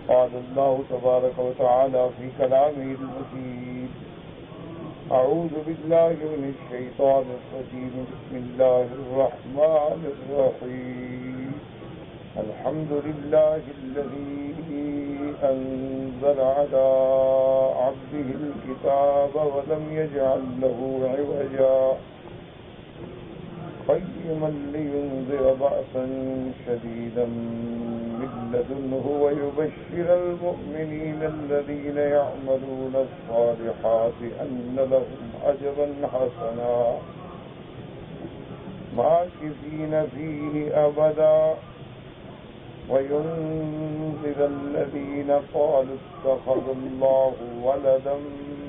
قال الله تبارك وتعالى في كلامه المجيد: أعوذ بالله من الشيطان الرجيم. بسم الله الرحمن الرحيم. الحمد لله الذي أنزل على عبده الكتاب ولم يجعل له عوجا قيما لينذر بأسا شديدا من لدنه ويبشر المؤمنين الذين يعملون الصالحات أن لهم أجرا حسنا ماكثين فيه أبدا وينذر الذين قالوا اتخذ الله ولدا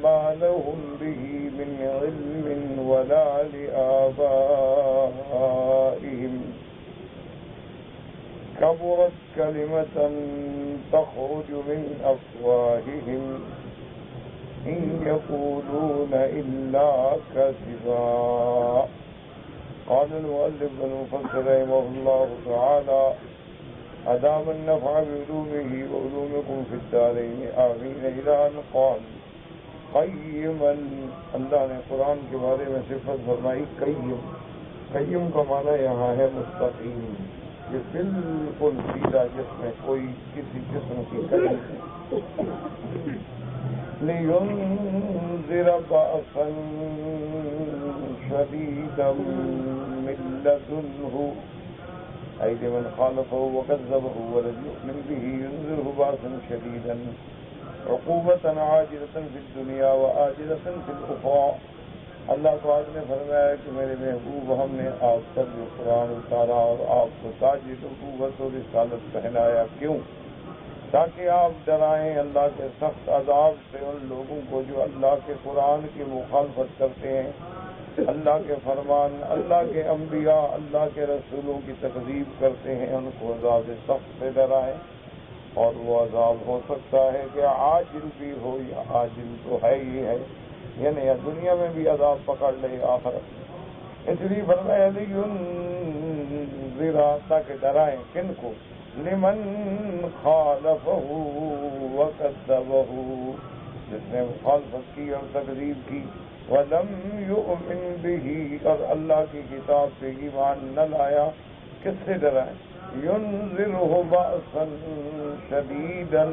ما لهم به من علم ولا لآبائهم كبرت كلمة تخرج من أفواههم إن يقولون إلا كذبا. قال المؤلف المفسر رحمه الله تعالى: أدام النفع بعلومه وعلومكم في الدارين آمين. إلى أن قال قیما. اللہ نے قرآن کے بارے میں صفت فرمائی قیم. قیم کا معنی یہاں ہے مستقیم، یہ بالکل سیدھا، جس میں کوئی کسی قسم کی کمی نہیں. لِيُنذِرَ بَأْسًا شَدِيدًا مِّن لَّدُنْهُ أي لمن خالفه وكذبه ولم يؤمن به ينذره بأسا شديدا عقوبة عاجلة في الدنيا وآجلة في الأخرى. اللہ تعالی نے فرمایا کہ میرے محبوب، ہم نے آپ پر جو قرآن اتارا اور آپ کو تاج نبوت اور رسالت پہنایا، کیوں؟ تاکہ آپ ڈرائیں اللہ کے سخت عذاب سے ان لوگوں کو جو اللہ کے قرآن کی مخالفت کرتے ہیں، اللہ کے فرمان، اللہ کے انبیاء، اللہ کے رسولوں کی تکذیب کرتے ہیں، ان کو عذاب سخت سے ڈرائیں. اور وہ عذاب ہو سکتا ہے کہ عاجل بھی ہو، یا عاجل تو ہے ہی ہے، یعنی دنیا میں بھی عذاب پکڑ لے آخرت میں. اس لیے فرمایا لِيُنذِرَ، تاکہ ڈرائیں کن کو؟ لمن خالفہ وکذبہ، جس نے مخالفت کی اور تکذیب کی. وَلَمْ يُؤْمِنْ بِهِ، اور اللہ کی کتاب سے ایمان نہ لایا. کس سے ڈرائیں؟ يُنذِرُهُ بَأْسًا شَدِيدًا،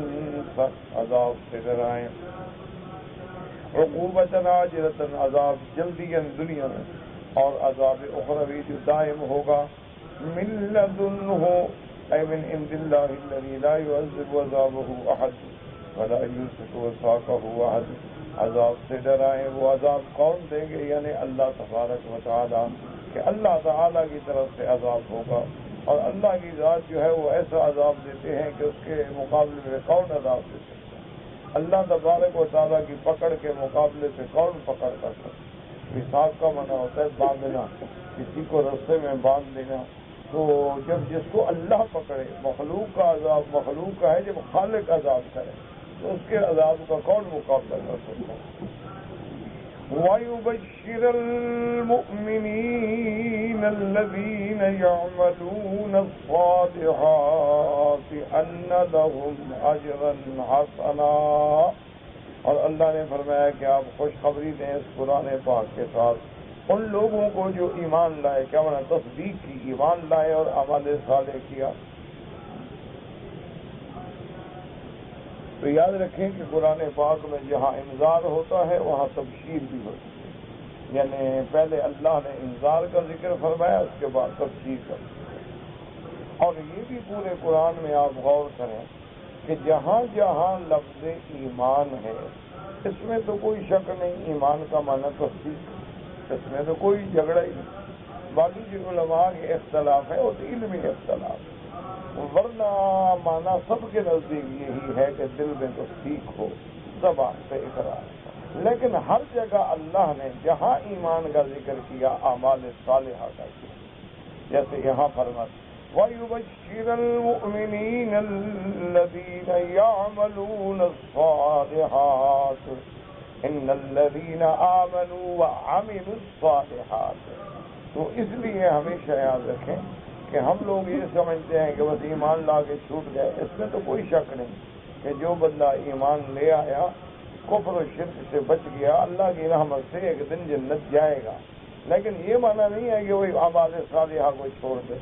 سخت عذاب سے ڈرائیں. عقوبةً عاجلةً، عذاب جلدی دنیا میں، اور عذاب اخروی جو دائم ہوگا. مِن لَّدُنْهُ أي من عند الله الذي لا يعذب عذابه أحد ولا يوثق وثاقه أحد. عذاب سے ڈرائیں. وہ عذاب کون دیں گے؟ یعنی اللہ تبارک و تعالی، کہ اللہ تعالی کی طرف سے عذاب ہوگا. اور اللہ کی ذات جو ہے وہ ایسا عذاب دیتے ہیں کہ اس کے مقابلے میں کون عذاب دے سکتا ہے؟ اللہ تبارک و تعالی کی پکڑ کے مقابلے سے کون پکڑ کر سکتا ہے؟ وثاق کا معنی ہوتا ہے باندھنا، کسی کو رستے میں باندھ دینا. تو جب جس کو اللہ پکڑے، مخلوق کا عذاب مخلوق کا ہے، جب خالق عذاب کرے تو اس کے عذاب کا کون مقابلہ کر سکتا ہے؟ وَيُبَشِّرَ الْمُؤْمِنِينَ الَّذِينَ يَعْمَلُونَ الصَّالِحَاتِ أَنَّ لَهُمْ أَجْرًا حَسَنًا. اور اللہ نے فرمایا کہ آپ خوشخبری دیں اس قرآن پاک کے ساتھ ان لوگوں کو جو ایمان لائے. کیا معنی؟ تصدیق کی، ایمان لائے اور اعمال صالح کیا. تو یاد رکھیں کہ قرآن پاک میں جہاں انذار ہوتا ہے وہاں تبشیر بھی ہوتی ہے. یعنی پہلے اللہ نے انذار کا ذکر فرمایا، اس کے بعد تبشیر کا. اور یہ بھی پورے قرآن میں آپ غور کریں کہ جہاں جہاں لفظ ایمان ہے اس میں تو کوئی شک نہیں، ایمان کا معنی تصدیق، اس میں تو کوئی جھگڑا ہی نہیں. باقی جو علماء کے اختلاف ہے وہ علمی اختلاف، ورنہ معنی سب کے نزدیک یہی ہے کہ دل میں تصدیق ہو، زبان سے اقرار. لیکن ہر جگہ اللہ نے جہاں ایمان کا ذکر کیا اعمال صالحہ کا کیا. جیسے یہاں فرمایا وَيُبَشِّرَ الْمُؤْمِنِينَ الَّذِينَ يَعْمَلُونَ الصَّالِحَاتِ إِنَّ الَّذِينَ آمَنُوا وَعَمِلُوا الصَّالِحَاتِ. تو اس لیے ہمیشہ یاد رکھیں کہ ہم لوگ یہ سمجھتے ہیں کہ بس ایمان لا کے چھوٹ گئے، اس میں تو کوئی شک نہیں کہ جو بندہ ایمان لے آیا کفر و شرک سے بچ گیا اللہ کی رحمت سے ایک دن جنت جائے گا، لیکن یہ معنی نہیں ہے کہ وہی اعمال صالحہ کو چھوڑ دے۔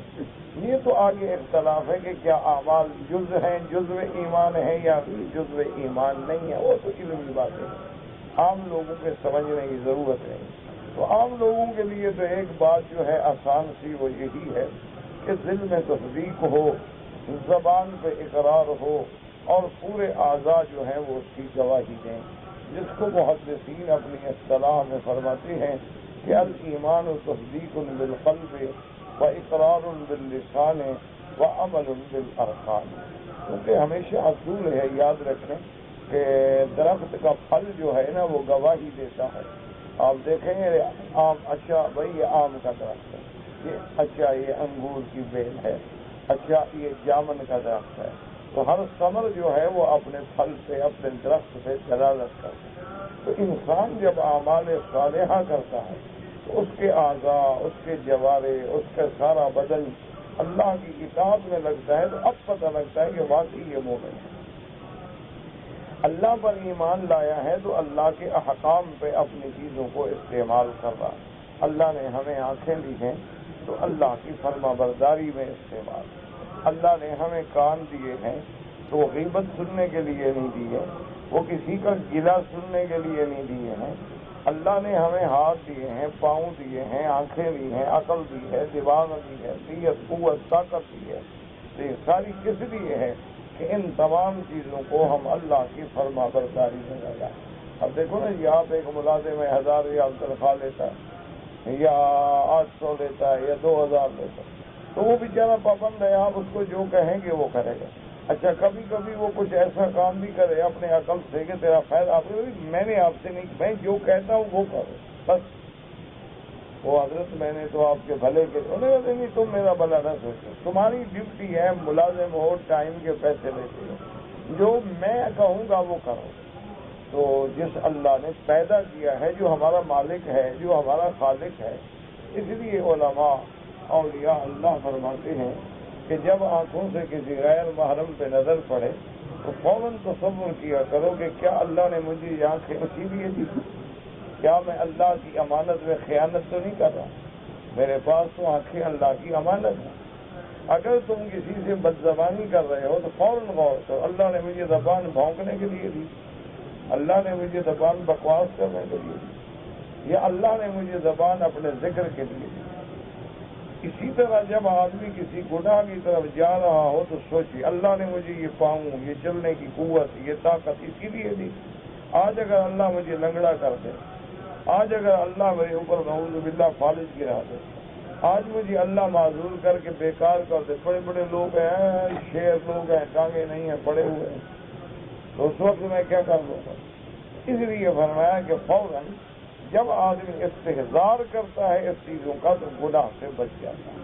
یہ تو آگے اختلاف ہے کہ کیا اعمال جزء ہیں، جزء ایمان ہے یا جزء ایمان نہیں ہے، وہ تو علمی بات ہے، عام لوگوں کے سمجھنے کی ضرورت نہیں۔ تو عام لوگوں کے لیے تو ایک بات جو ہے آسان سی وہ یہی ہے کہ دل میں تصدیق ہو، زبان پہ اقرار ہو اور پورے اعضاء جو ہیں وہ اس کی گواہی دیں، جس کو محدثین اپنی اصطلاح میں فرماتے ہیں کہ الایمان تصدیق بالقلب و اقرار باللسان و عمل بالارکان۔ کیونکہ ہمیشہ اصول ہے، یاد رکھیں کہ درخت کا پھل جو ہے نا وہ گواہی دیتا ہے۔ آپ دیکھیں گے آم، اچھا بھائی یہ آم کا درخت ہے، یہ اچھا یہ انگور کی بیل ہے، اچھا یہ جامن کا درخت ہے، تو ہر ثمر جو ہے وہ اپنے پھل سے اپنے درخت سے دلالت کرتا ہے۔ تو انسان جب اعمال صالحہ کرتا ہے تو اس کے اعضاء، اس کے جوارح، اس کا سارا بدن اللہ کی اطاعت میں لگتا ہے، تو اب پتہ لگتا ہے کہ واقعی یہ مومن ہے، اللہ پر ایمان لایا ہے تو اللہ کے احکام پہ اپنی چیزوں کو استعمال کر رہا۔ اللہ نے ہمیں آنکھیں دی ہیں تو اللہ کی فرما برداری میں استعمال، اللہ نے ہمیں کان دیے ہیں تو وہ غیبت سننے کے لیے نہیں دیے، وہ کسی کا گلہ سننے کے لیے نہیں دیے ہیں۔ اللہ نے ہمیں ہاتھ دیے ہیں، پاؤں دیے ہیں، آنکھیں دی ہیں، عقل دی ہے، دماغ دی ہے، طاقت قوت طاقت دی ہے، تو یہ ساری کس لیے ہے کہ ان تمام چیزوں کو ہم اللہ کی فرما برداری میں لگائیں۔ اب دیکھو نا یہ آپ ایک ملازم ہے 1000 ریال تنخواہ لیتا ہے یا 800 لیتا ہے یا 2000 لیتا ہے، تو وہ بیچارہ پابند ہے، آپ اس کو جو کہیں گے وہ کرے گا۔ اچھا کبھی کبھی وہ کچھ ایسا کام بھی کرے اپنے عقل سے کہ تیرا فائدہ آپ کو، میں نے آپ سے نہیں، میں جو کہتا ہوں وہ کرو بس، وہ حضرت میں نے تو آپ کے بھلے کے نہیں، تم میرا بھلا نہ سوچو، تمہاری ڈیوٹی ہے، ملازم ہو، ٹائم کے پیسے لیتے ہو، جو میں کہوں گا وہ کرو۔ تو جس اللہ نے پیدا کیا ہے، جو ہمارا مالک ہے، جو ہمارا خالق ہے، اس لیے علماء اولیاء اللہ فرماتے ہیں کہ جب آنکھوں سے کسی غیر محرم پہ نظر پڑے تو فوراً تصور کیا کرو کہ کیا اللہ نے مجھے یہ آنکھیں اسی لیے دی، کیا میں اللہ کی امانت میں خیانت تو نہیں کر رہا، میرے پاس تو آنکھیں اللہ کی امانت ہیں۔ اگر تم کسی سے بدزبانی کر رہے ہو تو فوراً غور کرو، اللہ نے مجھے زبان بھونکنے کے لیے دی، اللہ نے مجھے زبان بکواس کرنے کے لیے دی، یا اللہ نے مجھے زبان اپنے ذکر کے لیے دی۔ اسی طرح جب آدمی کسی گناہ کی طرف جا رہا ہو تو سوچیے اللہ نے مجھے یہ پاؤں، یہ چلنے کی قوت، یہ طاقت اسی لیے دی۔ آج اگر اللہ مجھے لنگڑا کر دے، آج اگر اللہ میرے اوپر نعوذ باللہ فالج گرا دے، آج مجھے اللہ معذور کر کے بیکار کر دے، بڑے بڑے لوگ ہیں، شیر لوگ ہیں، ٹانگیں نہیں ہیں، پڑے ہوئے ہیں، تو اس وقت میں کیا کر لوں گا؟ اس لیے فرمایا کہ فوراً جب آدمی استحضار کرتا ہے اس چیزوں کا تو گناہ سے بچ جاتا ہے،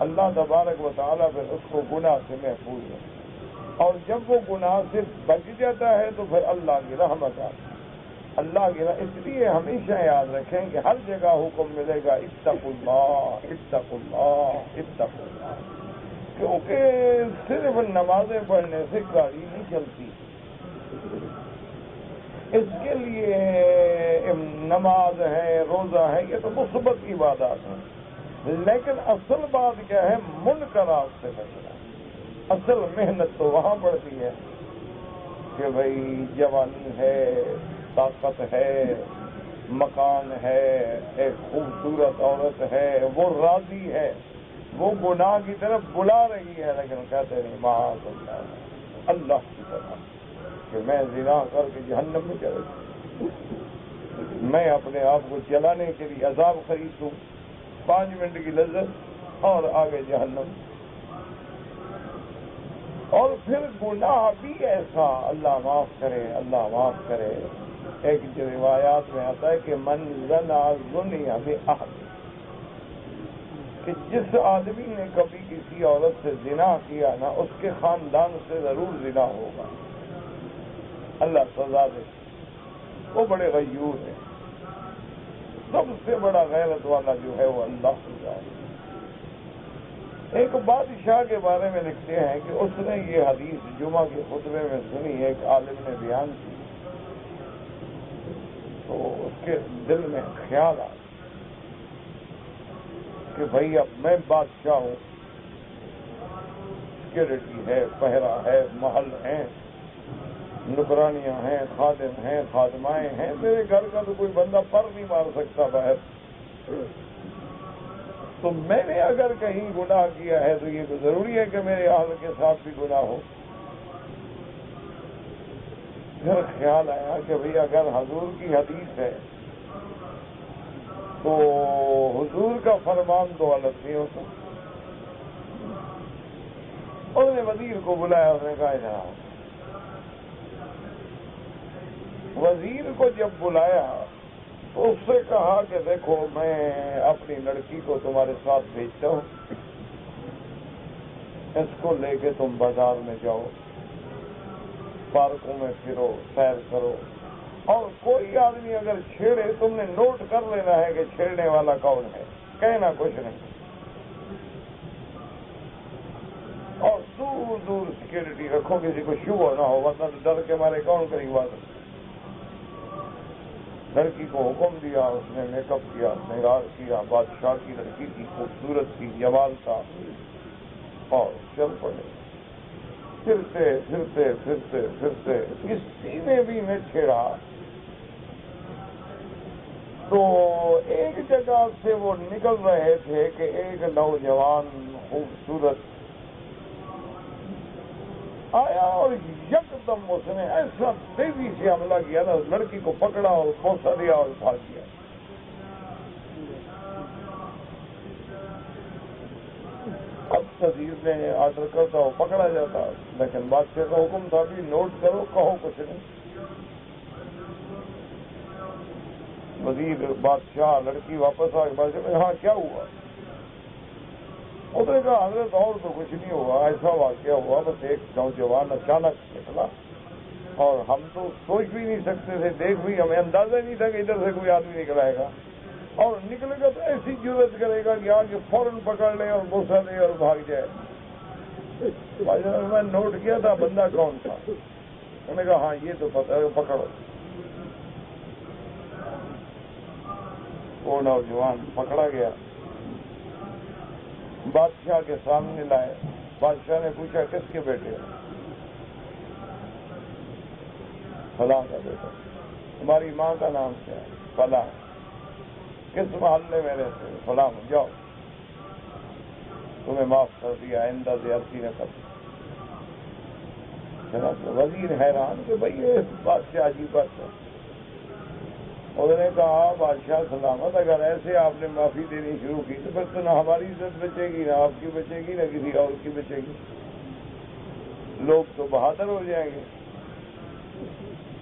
اللہ تبارک و تعالیٰ پھر اس کو گناہ سے محفوظ ہے، اور جب وہ گناہ سے بچ جاتا ہے تو پھر اللہ کی رحمت آتی ہے۔ اللہ کی اس لیے ہمیشہ یاد رکھیں کہ ہر جگہ حکم ملے گا اتقوا اللہ اتقوا اللہ اتقوا اللہ، کیونکہ صرف نمازیں پڑھنے سے گاڑی نہیں چلتی، اس کے لیے نماز ہے، روزہ ہے، یہ تو مثبت عبادات ہیں، لیکن اصل بات کیا ہے؟ منکرات سے بچنا۔ اصل محنت تو وہاں پڑتی ہے کہ بھائی جوانی ہے، طاقت ہے، مکان ہے، ایک خوبصورت عورت ہے، وہ راضی ہے، وہ گناہ کی طرف بلا رہی ہے، لیکن کہتے نہیں معاذ اللہ، اللہ کی طرف کہ میں زنا کر کے جہنم میں چلے جاؤں، میں اپنے آپ کو جلانے کے لیے عذاب خرید لوں، 5 منٹ کی لذت اور آگے جہنم۔ اور پھر گناہ بھی ایسا، اللہ معاف کرے، اللہ معاف کرے۔ ایک جو روایات میں آتا ہے کہ من زنا زنی بأحد، کہ جس آدمی نے کبھی کسی عورت سے زنا کیا نا اس کے خاندان سے ضرور زنا ہوگا، اللہ سزا دے۔ وہ بڑے غیور ہیں، سب سے بڑا غیرت والا جو ہے وہ اللہ کی ذات ہے۔ ایک بادشاہ کے بارے میں لکھتے ہیں کہ اس نے یہ حدیث جمعہ کے خطبے میں سنی، ایک عالم نے بیان کی، تو اس کے دل میں خیال آیا کہ بھائی اب میں بادشاہ ہوں، سیکورٹی ہے، پہرا ہے، محل ہیں، نکرانیاں ہیں، خادم ہیں، خادمائیں ہیں، میرے گھر کا تو کوئی بندہ پر نہیں مار سکتا باہر، تو میں نے اگر کہیں گناہ کیا ہے تو یہ تو ضروری ہے کہ میرے اہل کے ساتھ بھی گناہ ہو۔ پھر خیال آیا کہ بھئی اگر حضور کی حدیث ہے تو حضور کا فرمان تو غلط نہیں ہوتا۔ انہوں نے وزیر کو بلایا، اس نے کہا جناب، وزیر کو جب بلایا تو اس سے کہا کہ دیکھو میں اپنی لڑکی کو تمہارے ساتھ بھیجتا ہوں، اس کو لے کے تم بازار میں جاؤ، پارکوں میں پھرو، سیر کرو، اور کوئی آدمی اگر چھیڑے تم نے نوٹ کر لینا ہے کہ چھیڑنے والا کون ہے، کہنا کچھ نہیں، اور دور دور سیکورٹی رکھو، کسی کو شبہ نہ ہو، ورنہ ڈر کے مارے کون کرے گا۔ لڑکی کو حکم دیا، اس نے میک اپ کیا، سنگار کیا، بادشاہ کی لڑکی تھی، خوبصورت تھی، جمال تھا، اور چل پڑے، پھرتے پھرتے پھرتے پھرتے کسی نے بھی نہ چھیڑا، تو ایک جگہ سے وہ نکل رہے تھے کہ ایک نوجوان خوبصورت آیا اور یکدم اس نے ایسا تیزی سے حملہ کیا نا، لڑکی کو پکڑا اور بوسہ دیا اور بھاگ گیا۔ اب وزیر نے آرڈر کرتا وہ پکڑا جاتا، لیکن بادشاہ کا حکم تھا بھی نوٹ کرو، کہو کچھ نہیں۔ وزیر، بادشاہ، لڑکی واپس آ کے بادشاہ میں، ہاں کیا ہوا؟ اس نے کہا حضرت اور تو کچھ نہیں ہوا، ایسا واقعہ ہوا، بس ایک نوجوان اچانک نکلا اور ہم تو سوچ بھی نہیں سکتے تھے، دیکھ بھی ہمیں اندازہ نہیں تھا کہ ادھر سے کوئی آدمی نکل آئے گا، اور نکلے گا تو ایسی جرت کرے گا کہ آگے فوراً پکڑ لے اور بوسہ دے اور بھاگ جائے۔ بھائی صاحب میں نوٹ کیا تھا بندہ کون تھا، انہوں نے کہا ہاں یہ تو پتہ ہے، پکڑو۔ وہ نوجوان پکڑا گیا، بادشاہ کے سامنے لائے، بادشاہ نے پوچھا کس کے بیٹے ہو؟ فلاں کا بیٹا۔ تمہاری ماں کا نام کیا ہے؟ فلاں۔ کس محلے میں رہتے ہو؟ فلاں۔ جاؤ، تمہیں معاف کر دیا، آئندہ زیادتی نہ کر۔ وزیر حیران کہ بھئی یہ بادشاہ عجیب بات ہے۔ انہوں نے کہا بادشاہ سلامت، اگر ایسے آپ نے معافی دینی شروع کی تو پھر تو نہ ہماری عزت بچے گی، نہ آپ کی بچے گی، نہ کسی اور کی بچے گی، لوگ تو بہادر ہو جائیں گے۔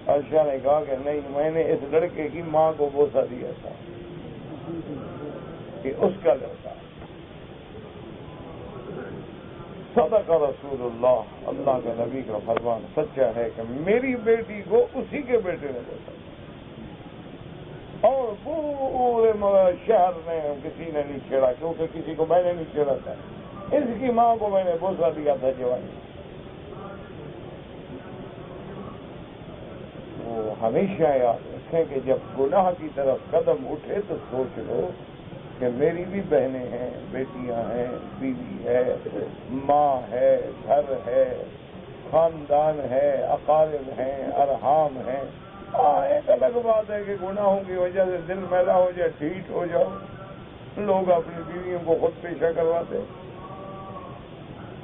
بادشاہ نے کہا کہ نہیں، میں نے اس لڑکے کی ماں کو بوسہ دیا تھا، کہ اس کا لڑکا۔ صدق رسول اللہ، اللہ کے نبی کا فرمان سچا ہے کہ میری بیٹی کو اسی کے بیٹے نے بوسہ، اور پورے شہر میں کسی نے نہیں چھیڑا، کیونکہ کسی کو میں نے نہیں چھیڑا تھا، اس کی ماں کو میں نے بوسہ دیا تھا جوانی۔ وہ ہمیشہ یاد رکھیں کہ جب گناہ کی طرف قدم اٹھے تو سوچ لو کہ میری بھی بہنیں ہیں، بیٹیاں ہیں، بیوی ہے، ماں ہے، گھر ہے، خاندان ہے، اقارب ہیں، ارحام ہیں۔ ایک الگ بات ہے کہ گناہوں کی وجہ سے دل میلا ہو جائے، ڈھیٹ ہو جاؤ، لوگ اپنی بیویوں کو خود پیشہ کرواتے،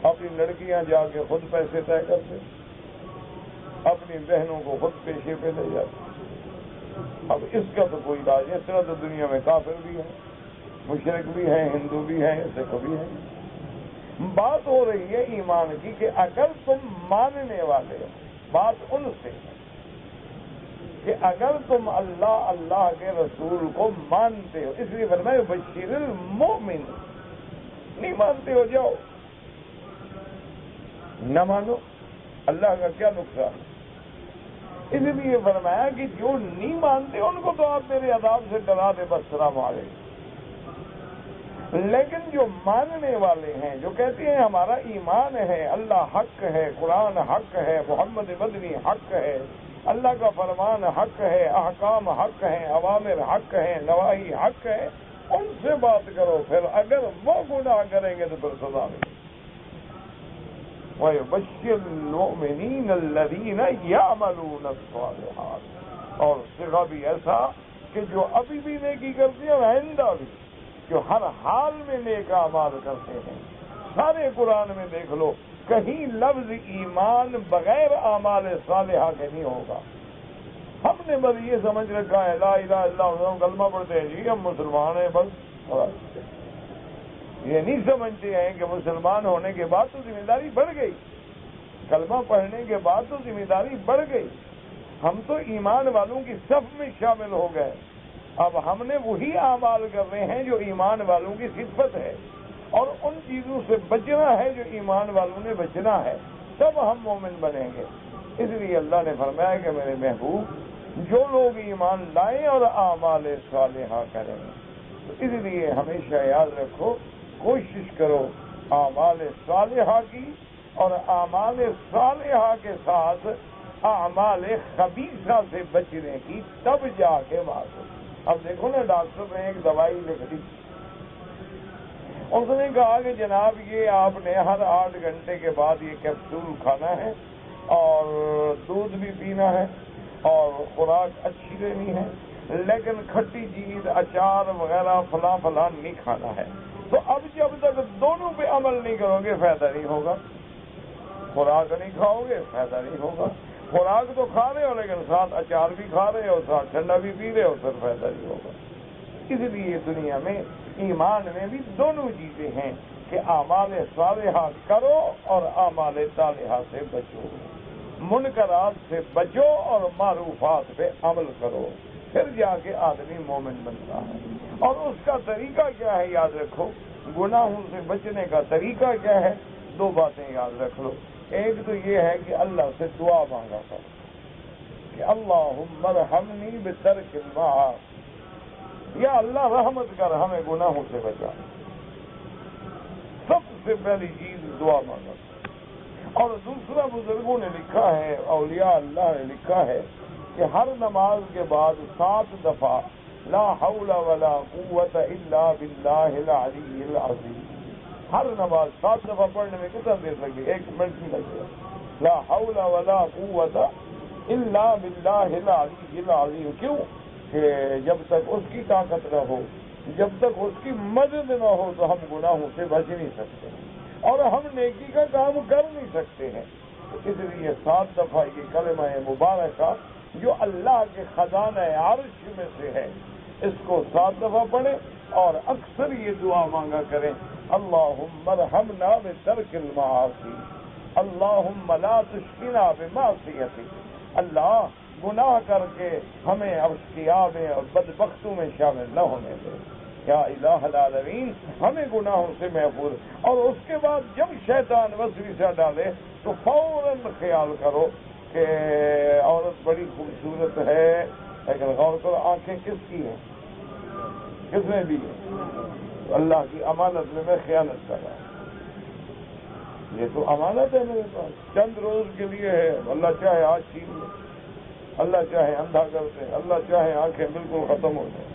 اپنی لڑکیاں جا کے خود پیسے طے کرتے، اپنی بہنوں کو خود پیشے پہ لے جاتے۔ اب اس کا تو کوئی علاج ہے، اس طرح تو دنیا میں کافر بھی ہیں، مشرک بھی ہیں، ہندو بھی ہیں، سکھ بھی ہیں۔ بات ہو رہی ہے ایمان کی کہ اگر تم ماننے والے ہو، بات ان سے ہے کہ اگر تم اللہ کے رسول کو مانتے ہو، اس لیے فرمایا بشیر المؤمن، نہیں مانتے ہو جاؤ، نہ مانو، اللہ کا کیا نقصان۔ اس لیے فرمایا کہ جو نہیں مانتے ان کو تو آپ میرے عذاب سے ڈرا دے، بس سلام علیکم۔ لیکن جو ماننے والے ہیں، جو کہتے ہیں ہمارا ایمان ہے، اللہ حق ہے، قرآن حق ہے، محمد مدنی حق ہے، اللہ کا فرمان حق ہے، احکام حق ہیں، اوامر حق ہیں، نواہی حق ہے، ان سے بات کرو. پھر اگر وہ گناہ کریں گے تو پھر سزا ملے. وَيُبَشِّرُ الْمُؤْمِنِينَ الَّذِينَ يَعْمَلُونَ الصَّالِحَاتِ، اور صیغہ بھی ایسا کہ جو ابھی بھی نیکی کرتے ہیں اور آئندہ بھی، جو ہر حال میں نیک اعمال کرتے ہیں. سارے قرآن میں دیکھ لو، کہیں لفظ ایمان بغیر اعمال صالحہ کے نہیں ہوگا. ہم نے بس یہ سمجھ رکھا ہے لا الہ الا اللہ کلمہ پڑھتے ہیں جی ہم مسلمان ہیں بس. یہ نہیں سمجھتے ہیں کہ مسلمان ہونے کے بعد تو ذمہ داری بڑھ گئی، کلمہ پڑھنے کے بعد تو ذمہ داری بڑھ گئی. ہم تو ایمان والوں کی صف میں شامل ہو گئے. اب ہم نے وہی اعمال کرنے ہیں جو ایمان والوں کی صفت ہے، اور ان چیزوں سے بچنا ہے جو ایمان والوں نے بچنا ہے، تب ہم مومن بنیں گے. اس لیے اللہ نے فرمایا کہ میرے محبوب جو لوگ ایمان لائیں اور اعمال صالحہ کریں. تو اس لیے ہمیشہ یاد رکھو، کوشش کرو اعمال صالحہ کی، اور اعمال صالحہ کے ساتھ اعمال خبیثہ سے بچنے کی، تب جا کے بات ہو. اب دیکھو نا، ڈاکٹر نے ایک دوائی لکھ دی، اس نے کہا کہ جناب یہ آپ نے ہر 8 گھنٹے کے بعد یہ کیپسول کھانا ہے، اور دودھ بھی پینا ہے، اور خوراک اچھی لینی ہے، لیکن کھٹی چیز، اچار وغیرہ فلاں فلاں نہیں کھانا ہے. تو اب جب تک دونوں پہ عمل نہیں کرو گے فائدہ نہیں ہوگا. خوراک نہیں کھاؤ گے فائدہ نہیں ہوگا. خوراک تو کھا رہے ہو لیکن ساتھ اچار بھی کھا رہے ہو، ساتھ ٹھنڈا بھی پی رہے ہو، پھر فائدہ نہیں ہوگا. اس لیے دنیا میں ایمان میں بھی دونوں چیزیں ہیں کہ اعمال صالحہ کرو اور اعمال صالحہ سے بچو. منکرات سے بچو اور معروفات پہ عمل کرو، پھر جا کے آدمی مومن بنتا ہے. اور اس کا طریقہ کیا ہے یاد رکھو، گناہوں سے بچنے کا طریقہ کیا ہے؟ 2 باتیں یاد رکھ لو. ایک تو یہ ہے کہ اللہ سے دعا مانگا کرو کہ اللہم ارحمنی بترک المعاصی، یا اللہ رحمت کر ہمیں گناہوں سے بچا. سب سے پہلی چیز دعا مانگا. اور دوسرا بزرگوں نے لکھا ہے، اولیاء اللہ نے لکھا ہے کہ ہر نماز کے بعد 7 دفعہ لا حول ولا قوت الا باللہ العلی العظیم. ہر نماز 7 دفعہ پڑھنے میں کتنا دیر لگے؟ 1 منٹ نہیں لگے. لا حول ولا قوت الا باللہ العلی العظیم. کیوں؟ کہ جب تک اس کی طاقت نہ ہو، جب تک اس کی مدد نہ ہو تو ہم گناہوں سے بچ نہیں سکتے، اور ہم نیکی کا کام کر نہیں سکتے ہیں. اس لیے 7 دفعہ یہ کلمہ مبارکہ جو اللہ کے خزانہ عرش میں سے ہے، اس کو 7 دفعہ پڑھیں، اور اکثر یہ دعا مانگا کریں اللہم ارحمنا بترک المعاصی، اللہم لا تشقنا بمعصیتی. اللہ گناہ کر کے ہمیں اشقیاء میں اور بدبختوں میں شامل نہ ہونے دے. یا الہ العالمین ہمیں گناہوں سے محفوظ. اور اس کے بعد جب شیطان وسوسہ ڈالے تو فوراً خیال کرو کہ عورت بڑی خوبصورت ہے، لیکن غور کرو آنکھیں کس کی ہیں؟ کس نے دی ہے؟ اللہ کی امانت میں خیانت کر رہا ہوں. یہ تو امانت ہے میرے پاس، چند روز کے لیے ہے. اللہ چاہے آج چھین لے، اللہ چاہے اندھا کر دے، اللہ چاہے آنکھیں بالکل ختم ہو جائیں،